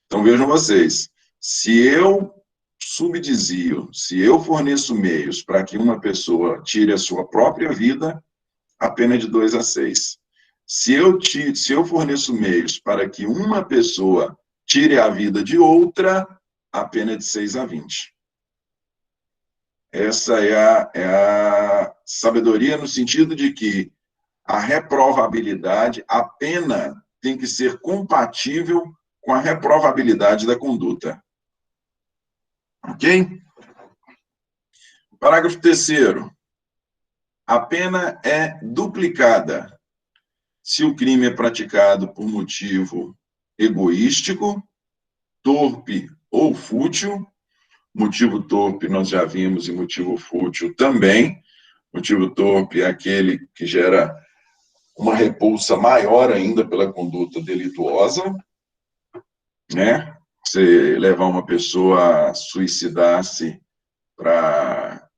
Então, vejam vocês, se eu subdizio, se eu forneço meios para que uma pessoa tire a sua própria vida, a pena é de 2 a 6. Se eu forneço meios para que uma pessoa tire a vida de outra, a pena é de 6 a 20. Essa é a sabedoria no sentido de que a reprovabilidade, a pena tem que ser compatível com a reprovabilidade da conduta. Ok? Parágrafo 3º. A pena é duplicada se o crime é praticado por motivo egoístico, torpe ou fútil. Motivo torpe nós já vimos e motivo fútil também. Motivo torpe é aquele que gera uma repulsa maior ainda pela conduta delituosa, né? Você levar uma pessoa a suicidar-se para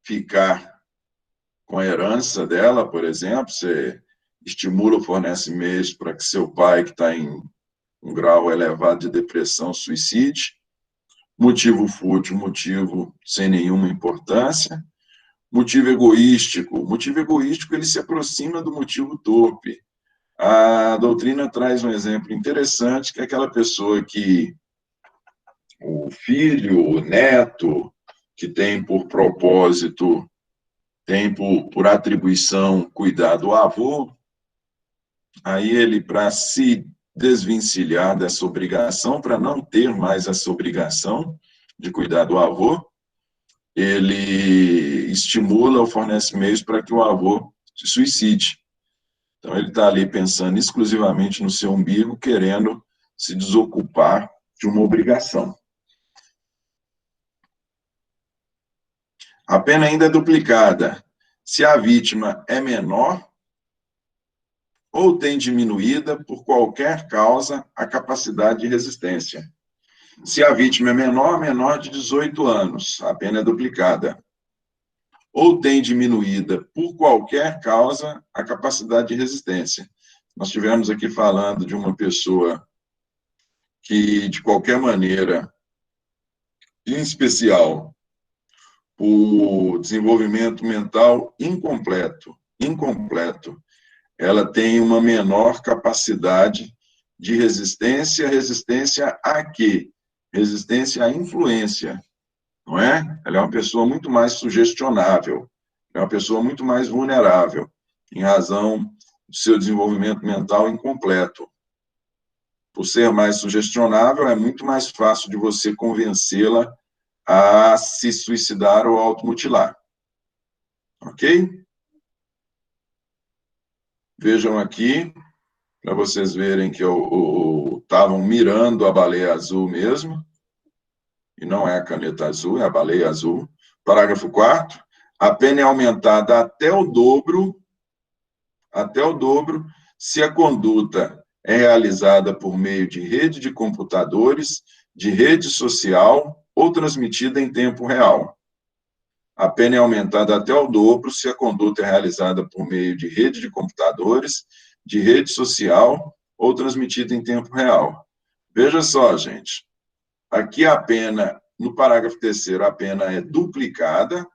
ficar com a herança dela, por exemplo, você estimula ou fornece meios para que seu pai, que está em um grau elevado de depressão, suicide. Motivo fútil, motivo sem nenhuma importância. Motivo egoístico ele se aproxima do motivo torpe. A doutrina traz um exemplo interessante, que é aquela pessoa que o filho, o neto, que tem por propósito, tem por atribuição cuidar do avô, aí ele, para se desvencilhar dessa obrigação, para não ter mais essa obrigação de cuidar do avô, ele estimula ou fornece meios para que o avô se suicide. Então, ele está ali pensando exclusivamente no seu umbigo, querendo se desocupar de uma obrigação. A pena ainda é duplicada se a vítima é menor ou tem diminuída, por qualquer causa, a capacidade de resistência. Se a vítima é menor de 18 anos, a pena é duplicada. Ou tem diminuída, por qualquer causa, a capacidade de resistência. Nós estivemos aqui falando de uma pessoa que, de qualquer maneira, em especial, o desenvolvimento mental incompleto, ela tem uma menor capacidade de resistência. Resistência a quê? Resistência à influência, não é? Ela é uma pessoa muito mais sugestionável, é uma pessoa muito mais vulnerável, em razão do seu desenvolvimento mental incompleto. Por ser mais sugestionável, é muito mais fácil de você convencê-la a se suicidar ou automutilar. Ok? Vejam aqui, para vocês verem que estavam mirando a baleia azul mesmo, e não é a caneta azul, é a baleia azul. Parágrafo 4º. A pena é aumentada até o dobro, se a conduta é realizada por meio de rede de computadores, de rede social ou transmitida em tempo real. A pena é aumentada até o dobro se a conduta é realizada por meio de rede de computadores, de rede social ou transmitida em tempo real. Veja só, gente. Aqui a pena no parágrafo 3º, a pena é duplicada,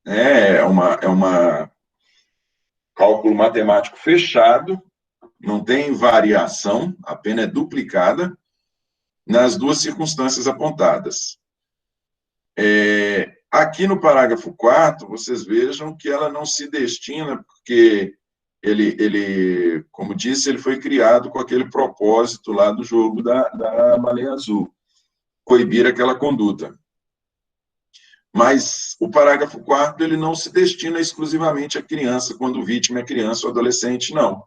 né? É uma cálculo matemático fechado, não tem variação, a pena é duplicada nas duas circunstâncias apontadas. Aqui no parágrafo 4º, vocês vejam que ela não se destina, porque ele, como disse, ele foi criado com aquele propósito lá do jogo da baleia azul, coibir aquela conduta. Mas o parágrafo 4º, ele não se destina exclusivamente à criança, quando vítima é criança ou adolescente, não.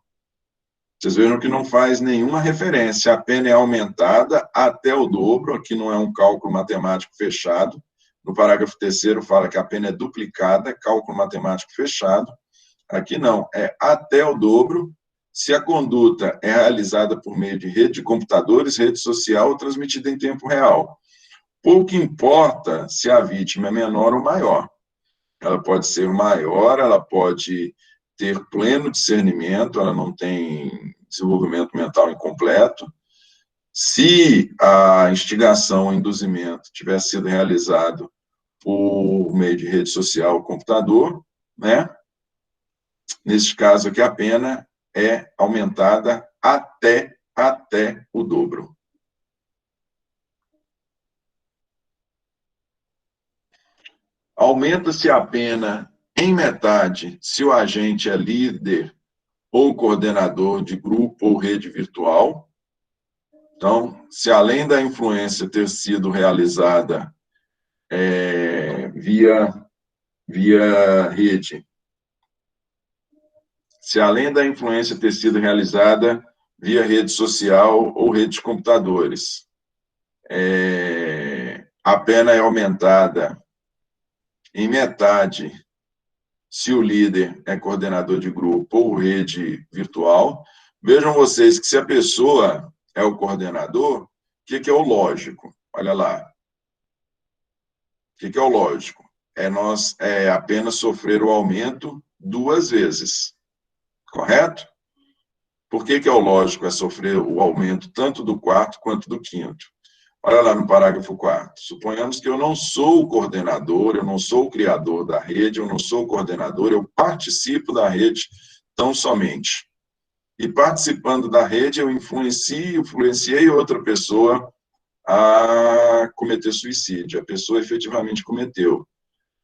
Vocês vejam que não faz nenhuma referência. A pena é aumentada até o dobro, aqui não é um cálculo matemático fechado. No parágrafo 3º fala que a pena é duplicada, cálculo matemático fechado. Aqui não, é até o dobro, se a conduta é realizada por meio de rede de computadores, rede social ou transmitida em tempo real. Pouco importa se a vítima é menor ou maior. Ela pode ser maior, ela pode ter pleno discernimento, ela não tem desenvolvimento mental incompleto. Se a instigação ou induzimento tiver sido realizado por meio de rede social ou computador, né? Neste caso aqui, a pena é aumentada até o dobro. Aumenta-se a pena em metade se o agente é líder ou coordenador de grupo ou rede virtual. Então, se além da influência ter sido realizada via rede, se além da influência ter sido realizada via rede social ou rede de computadores, a pena é aumentada em metade se o líder é coordenador de grupo ou rede virtual. Vejam vocês que se a pessoa é o coordenador, o que é o lógico? Olha lá. O que é o lógico? Nós apenas sofrer o aumento 2 vezes. Correto? Por que é o lógico sofrer o aumento tanto do 4º quanto do 5º? Olha lá no parágrafo 4º. Suponhamos que eu não sou o coordenador, eu não sou o criador da rede, eu não sou o coordenador, eu participo da rede tão somente. E participando da rede, eu influenciei outra pessoa a cometer suicídio. A pessoa efetivamente cometeu.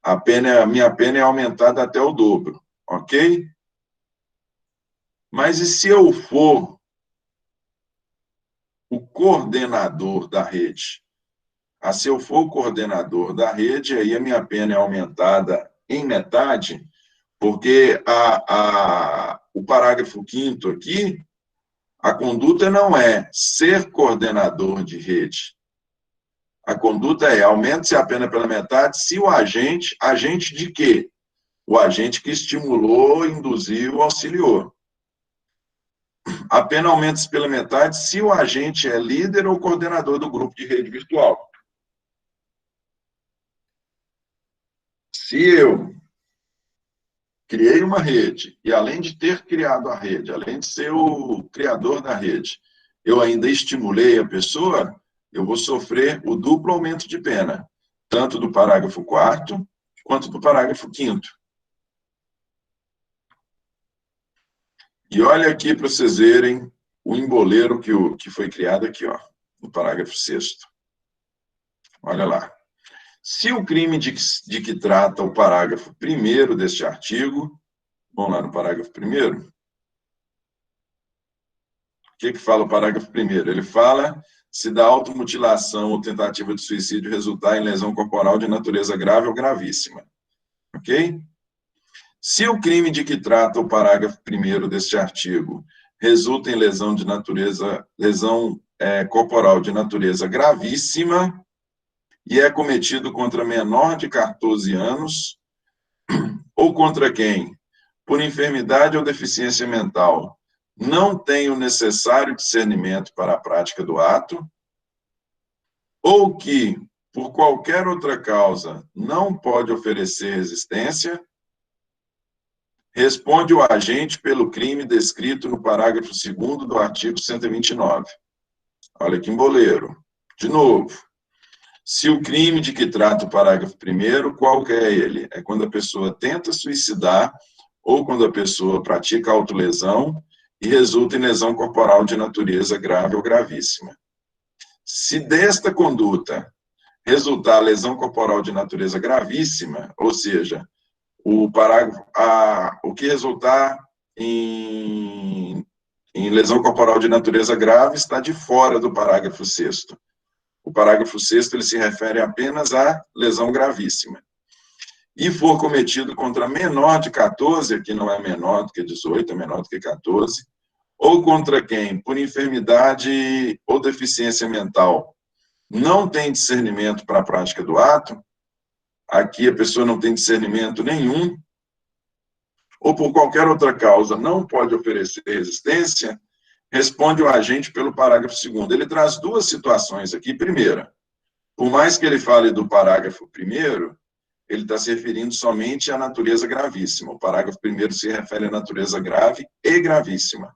A minha pena é aumentada até o dobro, ok? Mas e se eu for o coordenador da rede? Se eu for o coordenador da rede, aí a minha pena é aumentada em metade, porque o parágrafo 5º aqui, a conduta não é ser coordenador de rede. A conduta aumenta-se a pena pela metade se o agente de quê? O agente que estimulou, induziu, auxiliou. A pena aumenta-se pela metade se o agente é líder ou coordenador do grupo de rede virtual. Se eu criei uma rede, e além de ter criado a rede, além de ser o criador da rede, eu ainda estimulei a pessoa, eu vou sofrer o duplo aumento de pena, tanto do parágrafo 4º, quanto do parágrafo 5º. E olha aqui para vocês verem o emboleiro que foi criado aqui, ó, no parágrafo 6º. Olha lá. Se o crime de que trata o parágrafo 1º deste artigo, vamos lá no parágrafo 1º. O que fala o parágrafo 1º? Ele fala se da automutilação ou tentativa de suicídio resultar em lesão corporal de natureza grave ou gravíssima. Ok? Se o crime de que trata o parágrafo 1º deste artigo resulta em lesão corporal de natureza gravíssima, e é cometido contra menor de 14 anos, ou contra quem, por enfermidade ou deficiência mental, não tem o necessário discernimento para a prática do ato, ou que, por qualquer outra causa, não pode oferecer resistência, responde o agente pelo crime descrito no parágrafo 2º do artigo 129. Olha que emboleiro. De novo. Se o crime de que trata o parágrafo 1º, qual que é ele? É quando a pessoa tenta suicidar ou quando a pessoa pratica autolesão e resulta em lesão corporal de natureza grave ou gravíssima. Se desta conduta resultar lesão corporal de natureza gravíssima, ou seja, o que resultar em lesão corporal de natureza grave está de fora do parágrafo 6º. O parágrafo 6º ele se refere apenas à lesão gravíssima. E for cometido contra menor de 14, aqui não é menor do que 18, é menor do que 14, ou contra quem, por enfermidade ou deficiência mental, não tem discernimento para a prática do ato, aqui a pessoa não tem discernimento nenhum, ou por qualquer outra causa não pode oferecer resistência, responde o agente pelo parágrafo 2º. Ele traz duas situações aqui. Primeira, por mais que ele fale do parágrafo 1º, ele está se referindo somente à natureza gravíssima. O parágrafo 1º se refere à natureza grave e gravíssima.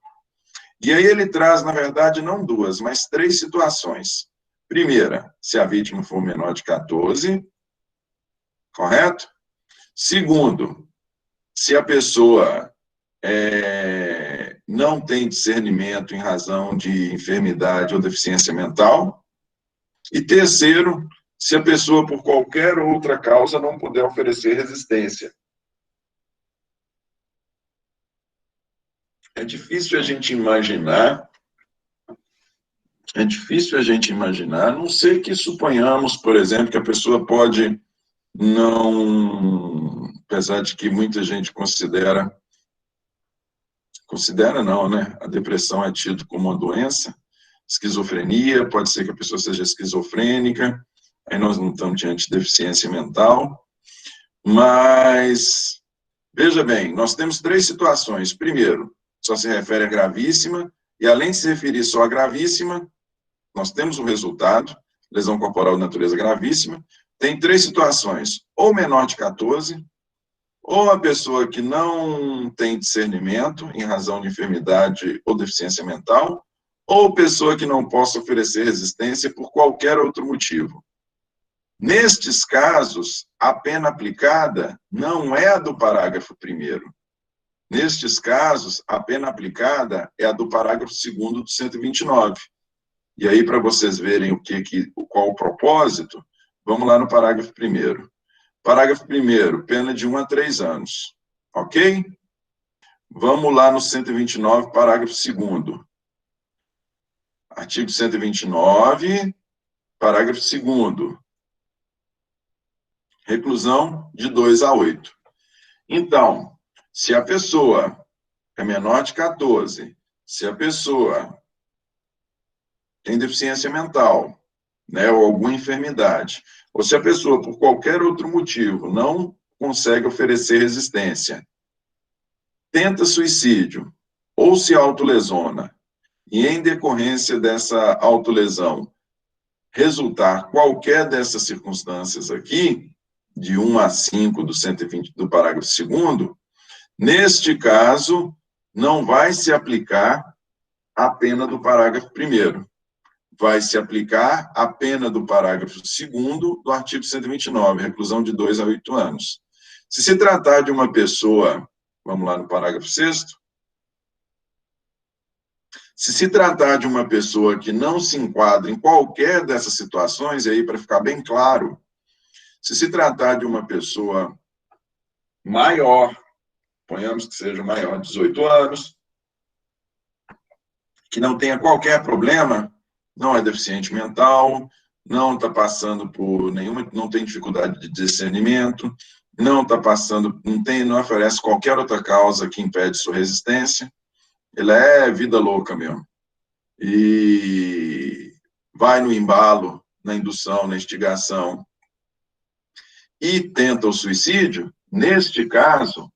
E aí ele traz, na verdade, não duas, mas 3 situações. Primeira, se a vítima for menor de 14, correto? Segundo, se a pessoa não tem discernimento em razão de enfermidade ou deficiência mental. E terceiro, se a pessoa, por qualquer outra causa, não puder oferecer resistência. É difícil a gente imaginar, a não ser que suponhamos, por exemplo, que a pessoa pode não, apesar de que muita gente considera não, né? A depressão é tida como uma doença, esquizofrenia, pode ser que a pessoa seja esquizofrênica, aí nós não estamos diante de deficiência mental, mas, veja bem, nós temos 3 situações. Primeiro, só se refere a gravíssima, e além de se referir só a gravíssima, nós temos um resultado, lesão corporal de natureza gravíssima, tem 3 situações, ou menor de 14, ou a pessoa que não tem discernimento em razão de enfermidade ou deficiência mental, ou pessoa que não possa oferecer resistência por qualquer outro motivo. Nestes casos, a pena aplicada não é a do parágrafo 1º. Nestes casos, a pena aplicada é a do parágrafo 2º do 129. E aí, para vocês verem qual o propósito, vamos lá no parágrafo 1º. Parágrafo 1º, pena de 1 a 3 anos. Ok? Vamos lá no 129, parágrafo 2º. Artigo 129, parágrafo 2º. Reclusão de 2 a 8. Então, se a pessoa é menor de 14, se a pessoa tem deficiência mental, né, ou alguma enfermidade, ou se a pessoa, por qualquer outro motivo, não consegue oferecer resistência, tenta suicídio, ou se autolesiona, e em decorrência dessa autolesão, resultar qualquer dessas circunstâncias aqui, de 1 a 5 do 120 do parágrafo 2º, neste caso, não vai se aplicar a pena do parágrafo 1º. Vai se aplicar a pena do parágrafo 2º do artigo 129, reclusão de 2 a 8 anos. Se se tratar de uma pessoa, vamos lá no parágrafo 6º, se se tratar de uma pessoa que não se enquadra em qualquer dessas situações, e aí para ficar bem claro, se se tratar de uma pessoa maior, ponhamos que seja maior de 18 anos, que não tenha qualquer problema, não é deficiente mental, não está passando por nenhuma, não tem dificuldade de discernimento, não está passando, não oferece qualquer outra causa que impede sua resistência, ele é vida louca mesmo. E vai no embalo, na indução, na instigação, e tenta o suicídio, neste caso,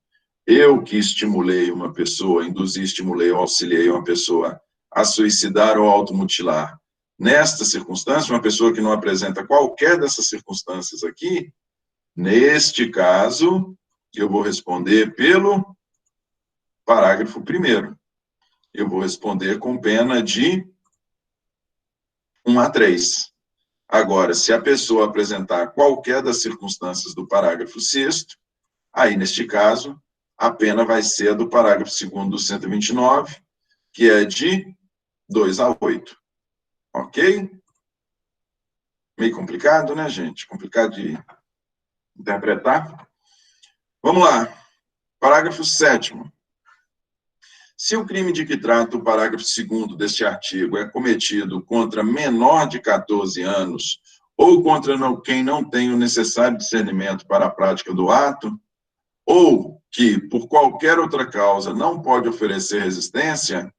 eu que estimulei uma pessoa, induzi, estimulei ou auxiliei uma pessoa a suicidar ou automutilar, nesta circunstância, uma pessoa que não apresenta qualquer dessas circunstâncias aqui, neste caso, eu vou responder pelo parágrafo 1º. Eu vou responder com pena de 1 a 3. Agora, se a pessoa apresentar qualquer das circunstâncias do parágrafo 6º, aí, neste caso, a pena vai ser a do parágrafo 2º do 129, que é de 2 a 8. Ok? Meio complicado, né, gente? Complicado de interpretar. Vamos lá. Parágrafo 7º. Se o crime de que trata o parágrafo 2º deste artigo é cometido contra menor de 14 anos ou contra quem não tem o necessário discernimento para a prática do ato, ou que, por qualquer outra causa, não pode oferecer resistência,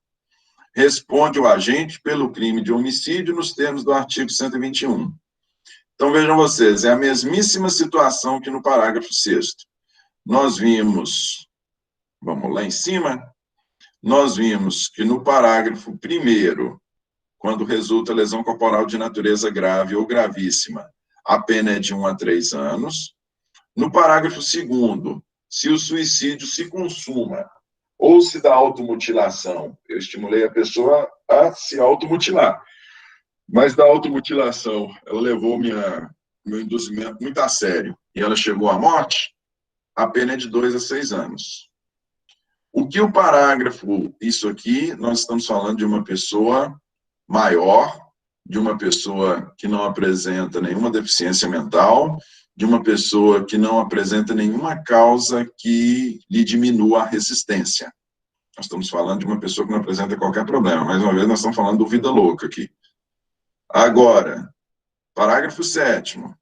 responde o agente pelo crime de homicídio nos termos do artigo 121. Então, vejam vocês, é a mesmíssima situação que no parágrafo 6º. Nós vimos, vamos lá em cima, nós vimos que no parágrafo 1º, quando resulta lesão corporal de natureza grave ou gravíssima, a pena é de 1 a 3 anos. No parágrafo 2º, se o suicídio se consuma ou se dá automutilação, eu estimulei a pessoa a se automutilar, mas da automutilação, ela levou meu induzimento muito a sério e ela chegou à morte, a pena é de 2 a 6 anos. O que o parágrafo, isso aqui, nós estamos falando de uma pessoa maior, de uma pessoa que não apresenta nenhuma deficiência mental, de uma pessoa que não apresenta nenhuma causa que lhe diminua a resistência. Nós estamos falando de uma pessoa que não apresenta qualquer problema. Mais uma vez, nós estamos falando do vida louca aqui. Agora, parágrafo 7º.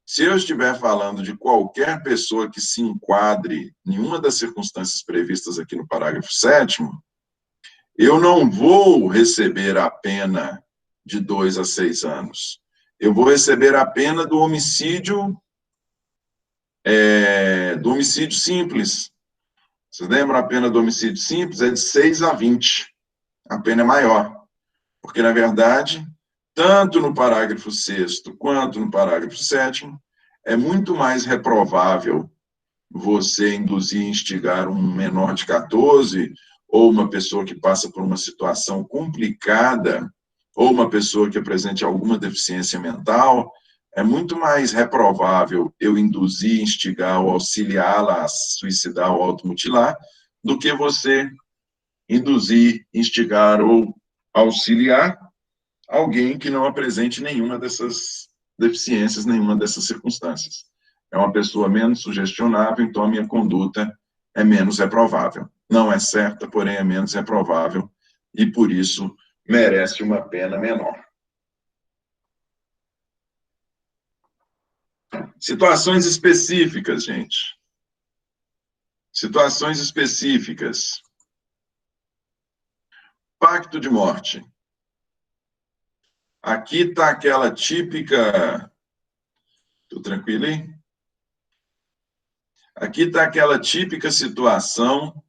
Se eu estiver falando de qualquer pessoa que se enquadre em uma das circunstâncias previstas aqui no parágrafo 7º, eu não vou receber a pena de 2 a 6 anos. Eu vou receber a pena do homicídio simples. Vocês lembram a pena do homicídio simples? É de 6 a 20. A pena é maior. Porque, na verdade, tanto no parágrafo 6º quanto no parágrafo 7º, é muito mais reprovável você induzir e instigar um menor de 14 ou uma pessoa que passa por uma situação complicada ou uma pessoa que apresente alguma deficiência mental, é muito mais reprovável eu induzir, instigar ou auxiliá-la a suicidar ou automutilar do que você induzir, instigar ou auxiliar alguém que não apresente nenhuma dessas deficiências, nenhuma dessas circunstâncias. É uma pessoa menos sugestionável, então a minha conduta é menos reprovável. Não é certa, porém é menos reprovável e, por isso, merece uma pena menor. Situações específicas, gente. Situações específicas. Pacto de morte. Aqui está aquela típica... Estou tranquilo, hein? Aqui está aquela típica situação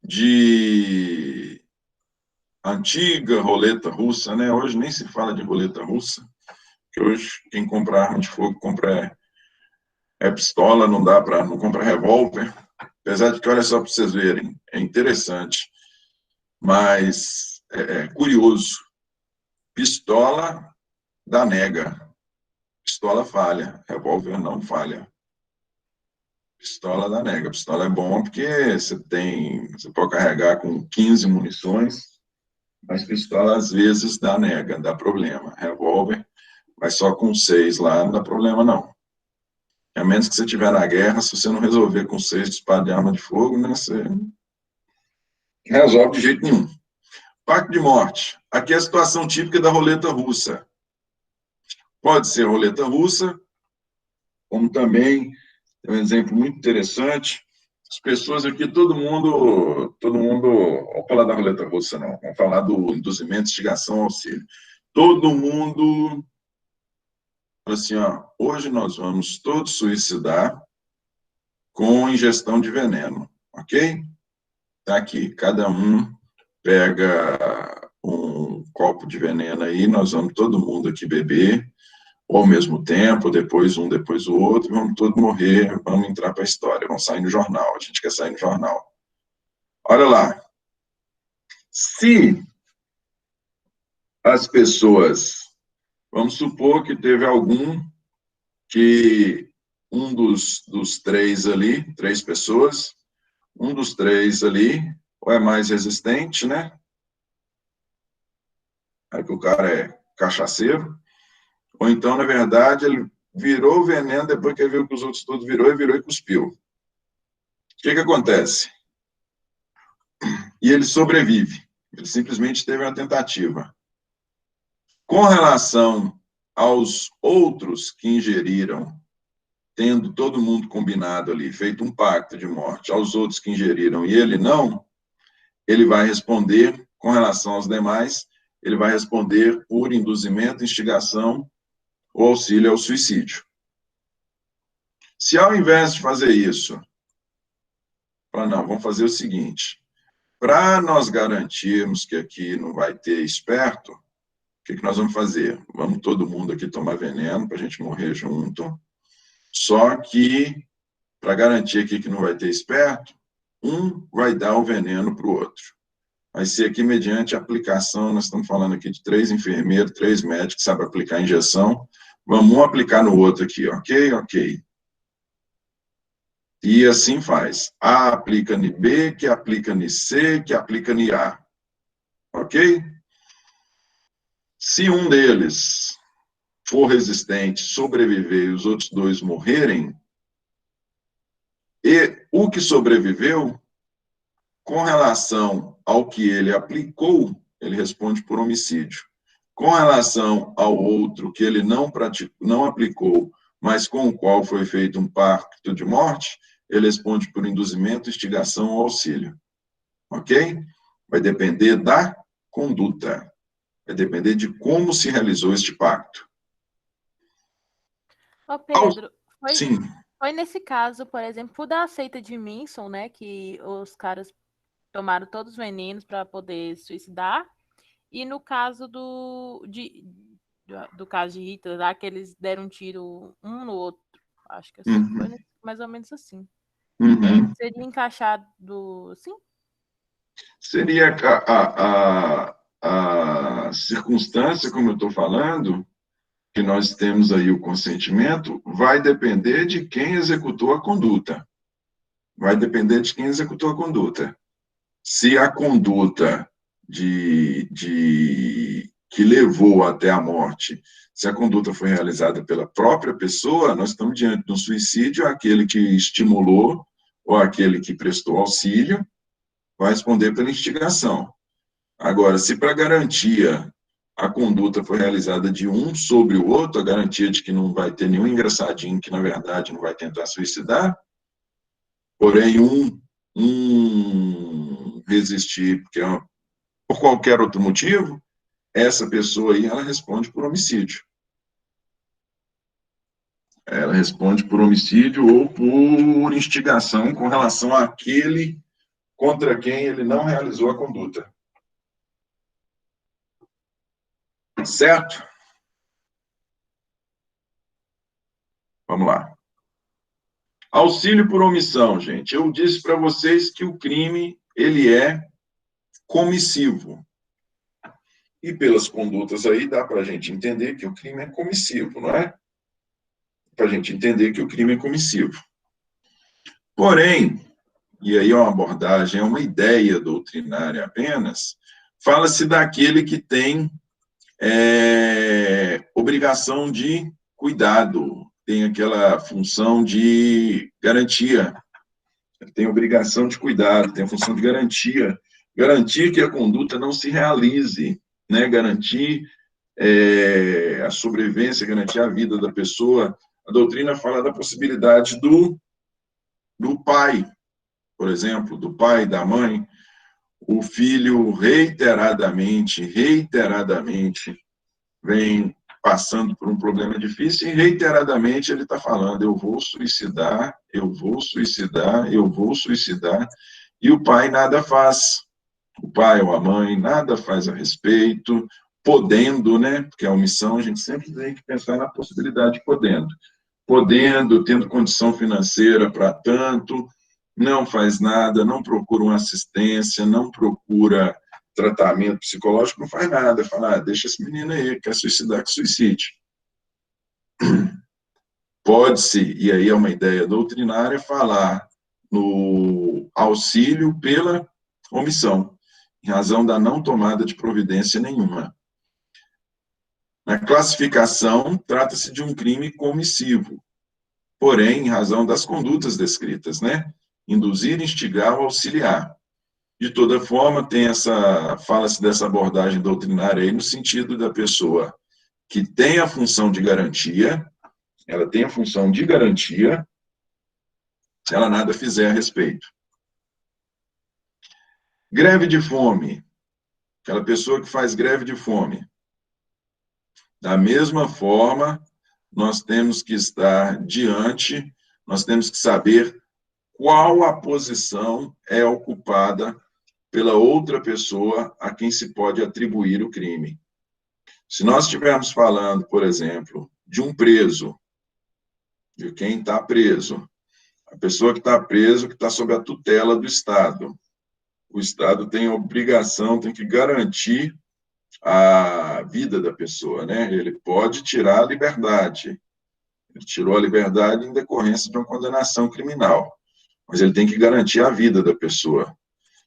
de antiga roleta russa, né? Hoje nem se fala de roleta russa, porque hoje quem compra arma de fogo compra pistola, não compra revólver. Apesar de que, olha só para vocês verem, é interessante, mas é curioso. Pistola dá nega, pistola falha, revólver não falha. Pistola dá nega. Pistola é bom porque você pode carregar com 15 munições, mas pistola às vezes dá nega, dá problema. Revólver, mas só com 6 lá não dá problema não. A menos que você estiver na guerra, se você não resolver com 6 disparos de arma de fogo, né, você não resolve de jeito nenhum. Pacto de morte. Aqui é a situação típica da roleta russa. Pode ser roleta russa, como também tem um exemplo muito interessante. As pessoas aqui, todo mundo, vamos falar da roleta russa, não, vamos falar do induzimento, instigação, auxílio. Todo mundo, assim, ó, hoje nós vamos todos suicidar com ingestão de veneno, ok? Tá aqui, cada um pega um copo de veneno aí, nós vamos todo mundo aqui beber, ou ao mesmo tempo, depois um, depois o outro, vamos todos morrer, vamos entrar para a história, vamos sair no jornal, a gente quer sair no jornal. Olha lá, se as pessoas Vamos supor que teve algum que um dos três ali, 3 pessoas, um dos 3 ali, ou é mais resistente, né? Aí que o cara é cachaceiro, ou então, na verdade, ele virou o veneno depois que ele viu que os outros todos virou e cuspiu. O que acontece? E ele sobrevive. Ele simplesmente teve uma tentativa. Com relação aos outros que ingeriram, tendo todo mundo combinado ali, feito um pacto de morte, aos outros que ingeriram e ele não, ele vai responder, com relação aos demais, ele vai responder por induzimento, instigação ou auxílio ao suicídio. Se ao invés de fazer isso, não, vamos fazer o seguinte, para nós garantirmos que aqui não vai ter esperto, o que nós vamos fazer? Vamos todo mundo aqui tomar veneno para a gente morrer junto, só que, para garantir aqui que não vai ter esperto, um vai dar o veneno para o outro. Vai ser aqui mediante aplicação, nós estamos falando aqui de 3 enfermeiros, 3 médicos que sabem aplicar injeção, vamos um aplicar no outro aqui, ok? Ok. E assim faz. A aplica em B, que aplica em C, que aplica em A. Ok? Se um deles for resistente, sobreviver e os outros 2 morrerem, e o que sobreviveu, com relação ao que ele aplicou, ele responde por homicídio. Com relação ao outro que ele não praticou, não aplicou, mas com o qual foi feito um pacto de morte, ele responde por induzimento, instigação ou auxílio. Ok? Vai depender da conduta. Vai depender de como se realizou este pacto. Ô Pedro, Sim. Foi nesse caso, por exemplo, da seita de Manson, né, que os caras tomaram todos os venenos para poder suicidar, e no caso do caso de Hitler, lá que eles deram um tiro um no outro, acho que assim, foi mais ou menos assim. Seria encaixado, sim? Seria a circunstância, como eu estou falando, que nós temos aí o consentimento, vai depender de quem executou a conduta. Vai depender de quem executou a conduta. Se a conduta que levou até a morte, se a conduta foi realizada pela própria pessoa, nós estamos diante de um suicídio, aquele que estimulou ou aquele que prestou auxílio vai responder pela instigação. Agora, se para garantia a conduta foi realizada de um sobre o outro, a garantia de que não vai ter nenhum engraçadinho que, na verdade, não vai tentar suicidar, porém, resistir porque por qualquer outro motivo, essa pessoa aí, ela responde por homicídio. Ela responde por homicídio ou por instigação com relação àquele contra quem ele não realizou a conduta. Certo? Vamos lá. Auxílio por omissão, gente. Eu disse para vocês que o crime, ele é comissivo. E pelas condutas aí, dá para a gente entender que o crime é comissivo, não é? Para a gente entender que o crime é comissivo. Porém, e aí é uma abordagem, é uma ideia doutrinária apenas, fala-se daquele que tem obrigação de cuidado, tem aquela função de garantia, tem obrigação de cuidado, tem a função de garantir que a conduta não se realize, né? Garantir a sobrevivência, garantir a vida da pessoa. A doutrina fala da possibilidade do pai, por exemplo, do pai, da mãe, o filho reiteradamente vem passando por um problema difícil e reiteradamente ele está falando, eu vou suicidar, e o pai nada faz. O pai ou a mãe nada faz a respeito, podendo, né? Porque a omissão a gente sempre tem que pensar na possibilidade de podendo, tendo condição financeira para tanto, não faz nada, não procura uma assistência, não procura tratamento psicológico, não faz nada. Fala, deixa esse menino aí, quer suicidar, que suicide. Pode-se, e aí é uma ideia doutrinária, falar no auxílio pela omissão, em razão da não tomada de providência nenhuma. Na classificação, trata-se de um crime comissivo, porém, em razão das condutas descritas, né? Induzir, instigar ou auxiliar. De toda forma, fala-se dessa abordagem doutrinária aí no sentido da pessoa que tem a função de garantia, ela tem a função de garantia, se ela nada fizer a respeito. Greve de fome, aquela pessoa que faz greve de fome. Da mesma forma, nós temos que estar diante, nós temos que saber qual a posição é ocupada pela outra pessoa a quem se pode atribuir o crime. Se nós estivermos falando, por exemplo, de um preso, de quem está preso, a pessoa que está preso, que está sob a tutela do Estado, o Estado tem a obrigação, tem que garantir a vida da pessoa, né? Ele pode tirar a liberdade. Ele tirou a liberdade em decorrência de uma condenação criminal, mas ele tem que garantir a vida da pessoa.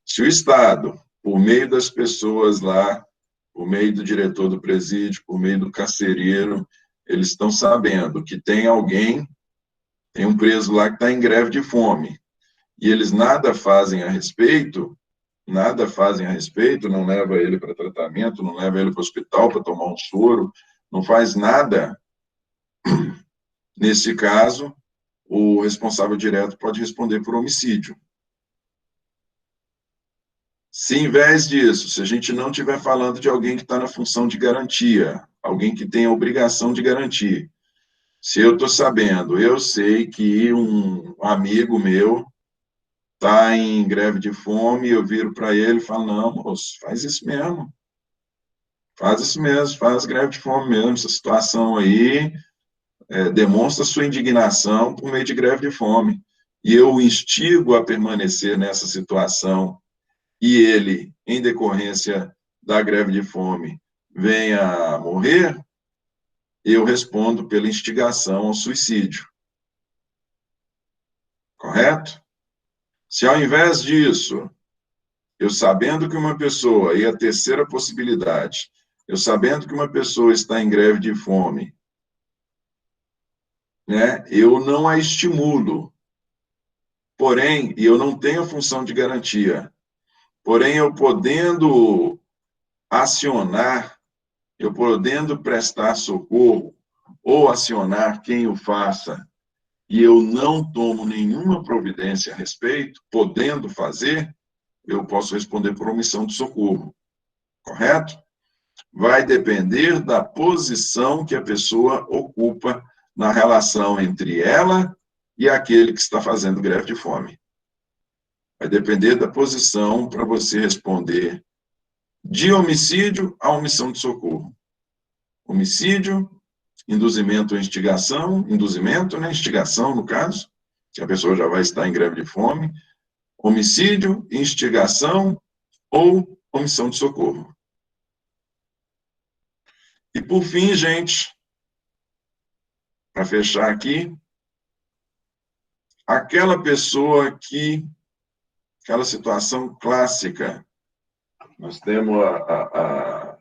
Se o Estado, por meio das pessoas lá, por meio do diretor do presídio, por meio do carcereiro, eles estão sabendo que tem alguém, tem um preso lá que está em greve de fome, e eles nada fazem a respeito, não leva ele para tratamento, não leva ele para o hospital para tomar um soro, não faz nada. Nesse caso, o responsável direto pode responder por homicídio. Se, em vez disso, se a gente não estiver falando de alguém que está na função de garantia, alguém que tem a obrigação de garantir, se eu estou sabendo, eu sei que um amigo meu está em greve de fome, eu viro para ele e falo, não, moço, faz isso mesmo, faz greve de fome mesmo, essa situação aí demonstra sua indignação por meio de greve de fome, e eu o instigo a permanecer nessa situação, e ele, em decorrência da greve de fome, venha a morrer, eu respondo pela instigação ao suicídio. Correto? Se ao invés disso, eu sabendo que uma pessoa, e a terceira possibilidade, eu sabendo que uma pessoa está em greve de fome, né, eu não a estimulo, porém, e eu não tenho a função de garantia, porém, eu podendo acionar, eu podendo prestar socorro, ou acionar quem o faça, e eu não tomo nenhuma providência a respeito, podendo fazer, eu posso responder por omissão de socorro, correto? Vai depender da posição que a pessoa ocupa na relação entre ela e aquele que está fazendo greve de fome. Vai depender da posição para você responder de homicídio a omissão de socorro. Homicídio, induzimento ou instigação, induzimento, né, instigação no caso, que a pessoa já vai estar em greve de fome, homicídio, instigação ou omissão de socorro. E por fim, gente, para fechar aqui, aquela pessoa que, aquela situação clássica, nós temos a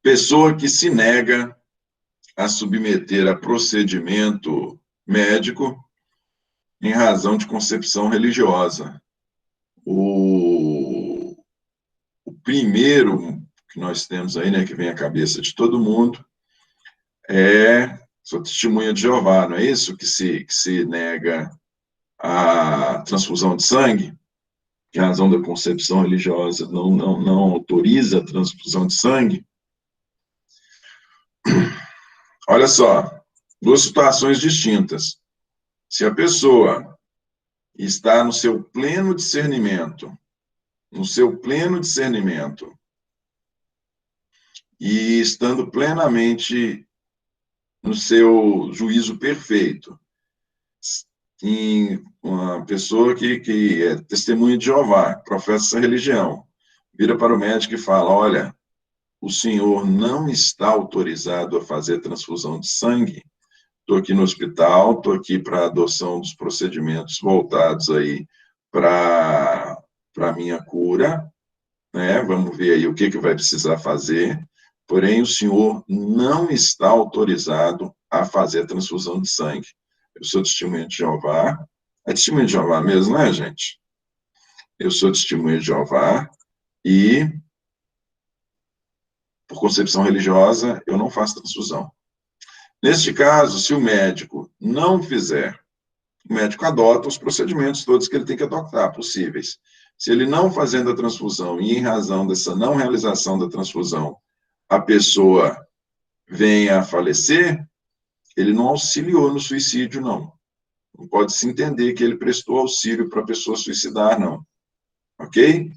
pessoa que se nega a submeter a procedimento médico em razão de concepção religiosa. O primeiro que nós temos aí, né, que vem à cabeça de todo mundo, sou testemunha de Jeová, não é isso? Que se nega a transfusão de sangue, que em razão da concepção religiosa não autoriza a transfusão de sangue. Olha só, duas situações distintas. Se a pessoa está no seu pleno discernimento, e estando plenamente no seu juízo perfeito, em uma pessoa que é testemunha de Jeová, professa essa religião, vira para o médico e fala: olha, o senhor não está autorizado a fazer transfusão de sangue. Estou aqui no hospital, estou aqui para a adoção dos procedimentos voltados aí para a minha cura, né? Vamos ver aí o que vai precisar fazer. Porém, o senhor não está autorizado a fazer a transfusão de sangue. Eu sou testemunha de Jeová. É testemunha de Jeová mesmo, né, gente? Eu sou testemunha de Jeová e, por concepção religiosa, eu não faço transfusão. Neste caso, se o médico não fizer, o médico adota os procedimentos todos que ele tem que adotar, possíveis. Se ele não fazendo a transfusão e em razão dessa não realização da transfusão, a pessoa venha a falecer, ele não auxiliou no suicídio, não. Não pode se entender que ele prestou auxílio para a pessoa suicidar, não. Ok?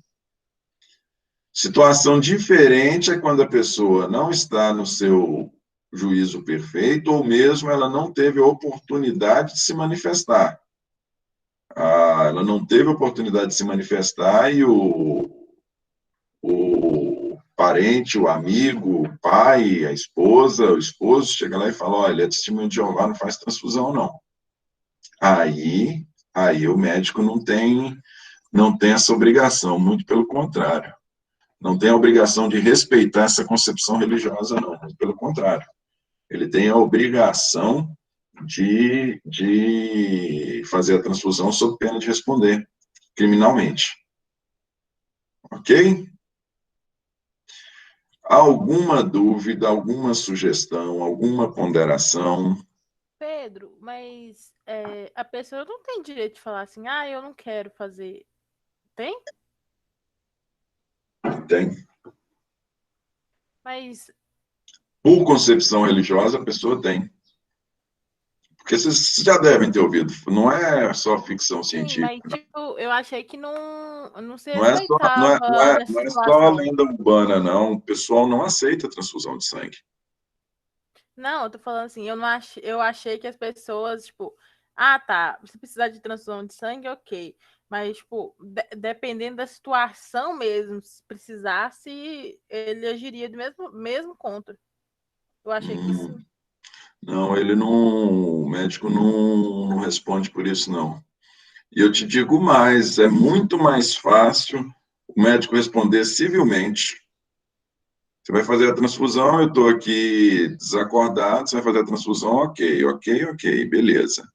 Situação diferente é quando a pessoa não está no seu juízo perfeito ou mesmo ela não teve a oportunidade de se manifestar. Ela não teve a oportunidade de se manifestar e o parente, o amigo, o pai, a esposa, o esposo chega lá e fala: olha, testemunho de Jeová não faz transfusão, não. Aí, aí o médico não tem essa obrigação, muito pelo contrário. Não tem a obrigação de respeitar essa concepção religiosa, não, muito pelo contrário. Ele tem a obrigação de fazer a transfusão sob pena de responder criminalmente. Ok? Alguma dúvida, alguma sugestão, alguma ponderação? Pedro, mas a pessoa não tem direito de falar assim, ah, eu não quero fazer. Tem? Tem. Mas Por concepção religiosa, a pessoa tem. Porque vocês já devem ter ouvido, não é só ficção sim, mas científica. tipo, eu achei que não se Não é só, não é, não respeitava é, nessa não é só situação. lenda urbana, não. O pessoal não aceita transfusão de sangue. Não, eu tô falando assim, eu achei que as pessoas, tipo, ah, tá, se precisar de transfusão de sangue, ok. Mas, tipo, dependendo da situação mesmo, se precisasse, ele agiria do mesmo contra. Eu achei que Hum, sim. não, ele não, o médico não responde por isso, não. E eu te digo mais, é muito mais fácil o médico responder civilmente. Você vai fazer a transfusão, eu estou aqui desacordado, você vai fazer a transfusão, ok, ok, ok, beleza.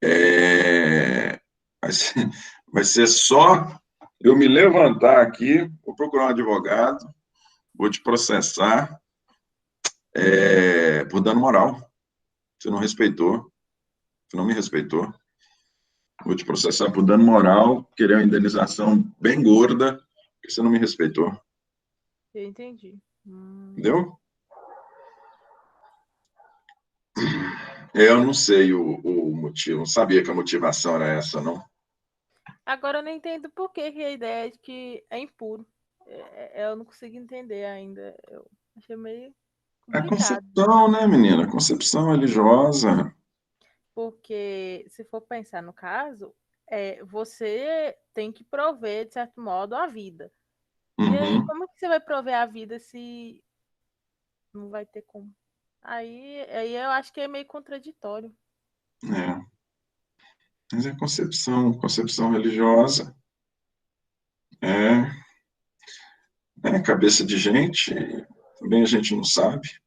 É, vai ser, vai ser só eu me levantar aqui, vou procurar um advogado, vou te processar por dano moral. Você não respeitou, você não me respeitou. Vou te processar por dano moral, querer uma indenização bem gorda, porque você não me respeitou. Eu entendi. Entendeu? Eu não sei o motivo, não sabia que a motivação era essa, não. Agora eu não entendo por que a ideia é de que é impuro. Eu não consigo entender ainda. Eu achei meio É complicado. concepção, né, menina? Concepção religiosa. Porque, se for pensar no caso, você tem que prover, de certo modo, a vida. E aí, Uhum, como que você vai prover a vida se não vai ter como? Aí eu acho que é meio contraditório. é. Mas é concepção religiosa. É, cabeça de gente, também a gente não sabe.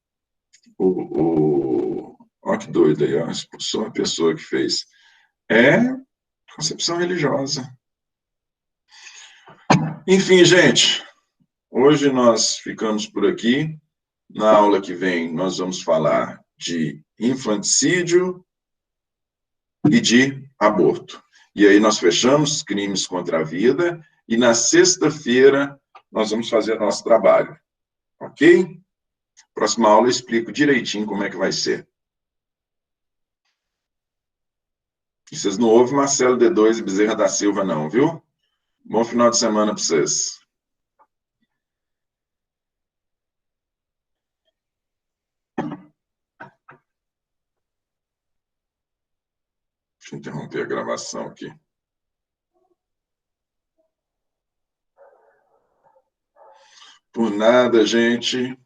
Ó que doido aí, ó, expulsou a pessoa que fez. É concepção religiosa. Enfim, gente, hoje nós ficamos por aqui. Na aula que vem, nós vamos falar de infanticídio e de aborto. E aí nós fechamos crimes contra a vida e na sexta-feira nós vamos fazer nosso trabalho, ok? Próxima aula eu explico direitinho como é que vai ser. E vocês não ouvem Marcelo D2 e Bezerra da Silva, não, viu? Bom final de semana para vocês. Deixa eu interromper a gravação aqui. Por nada, gente.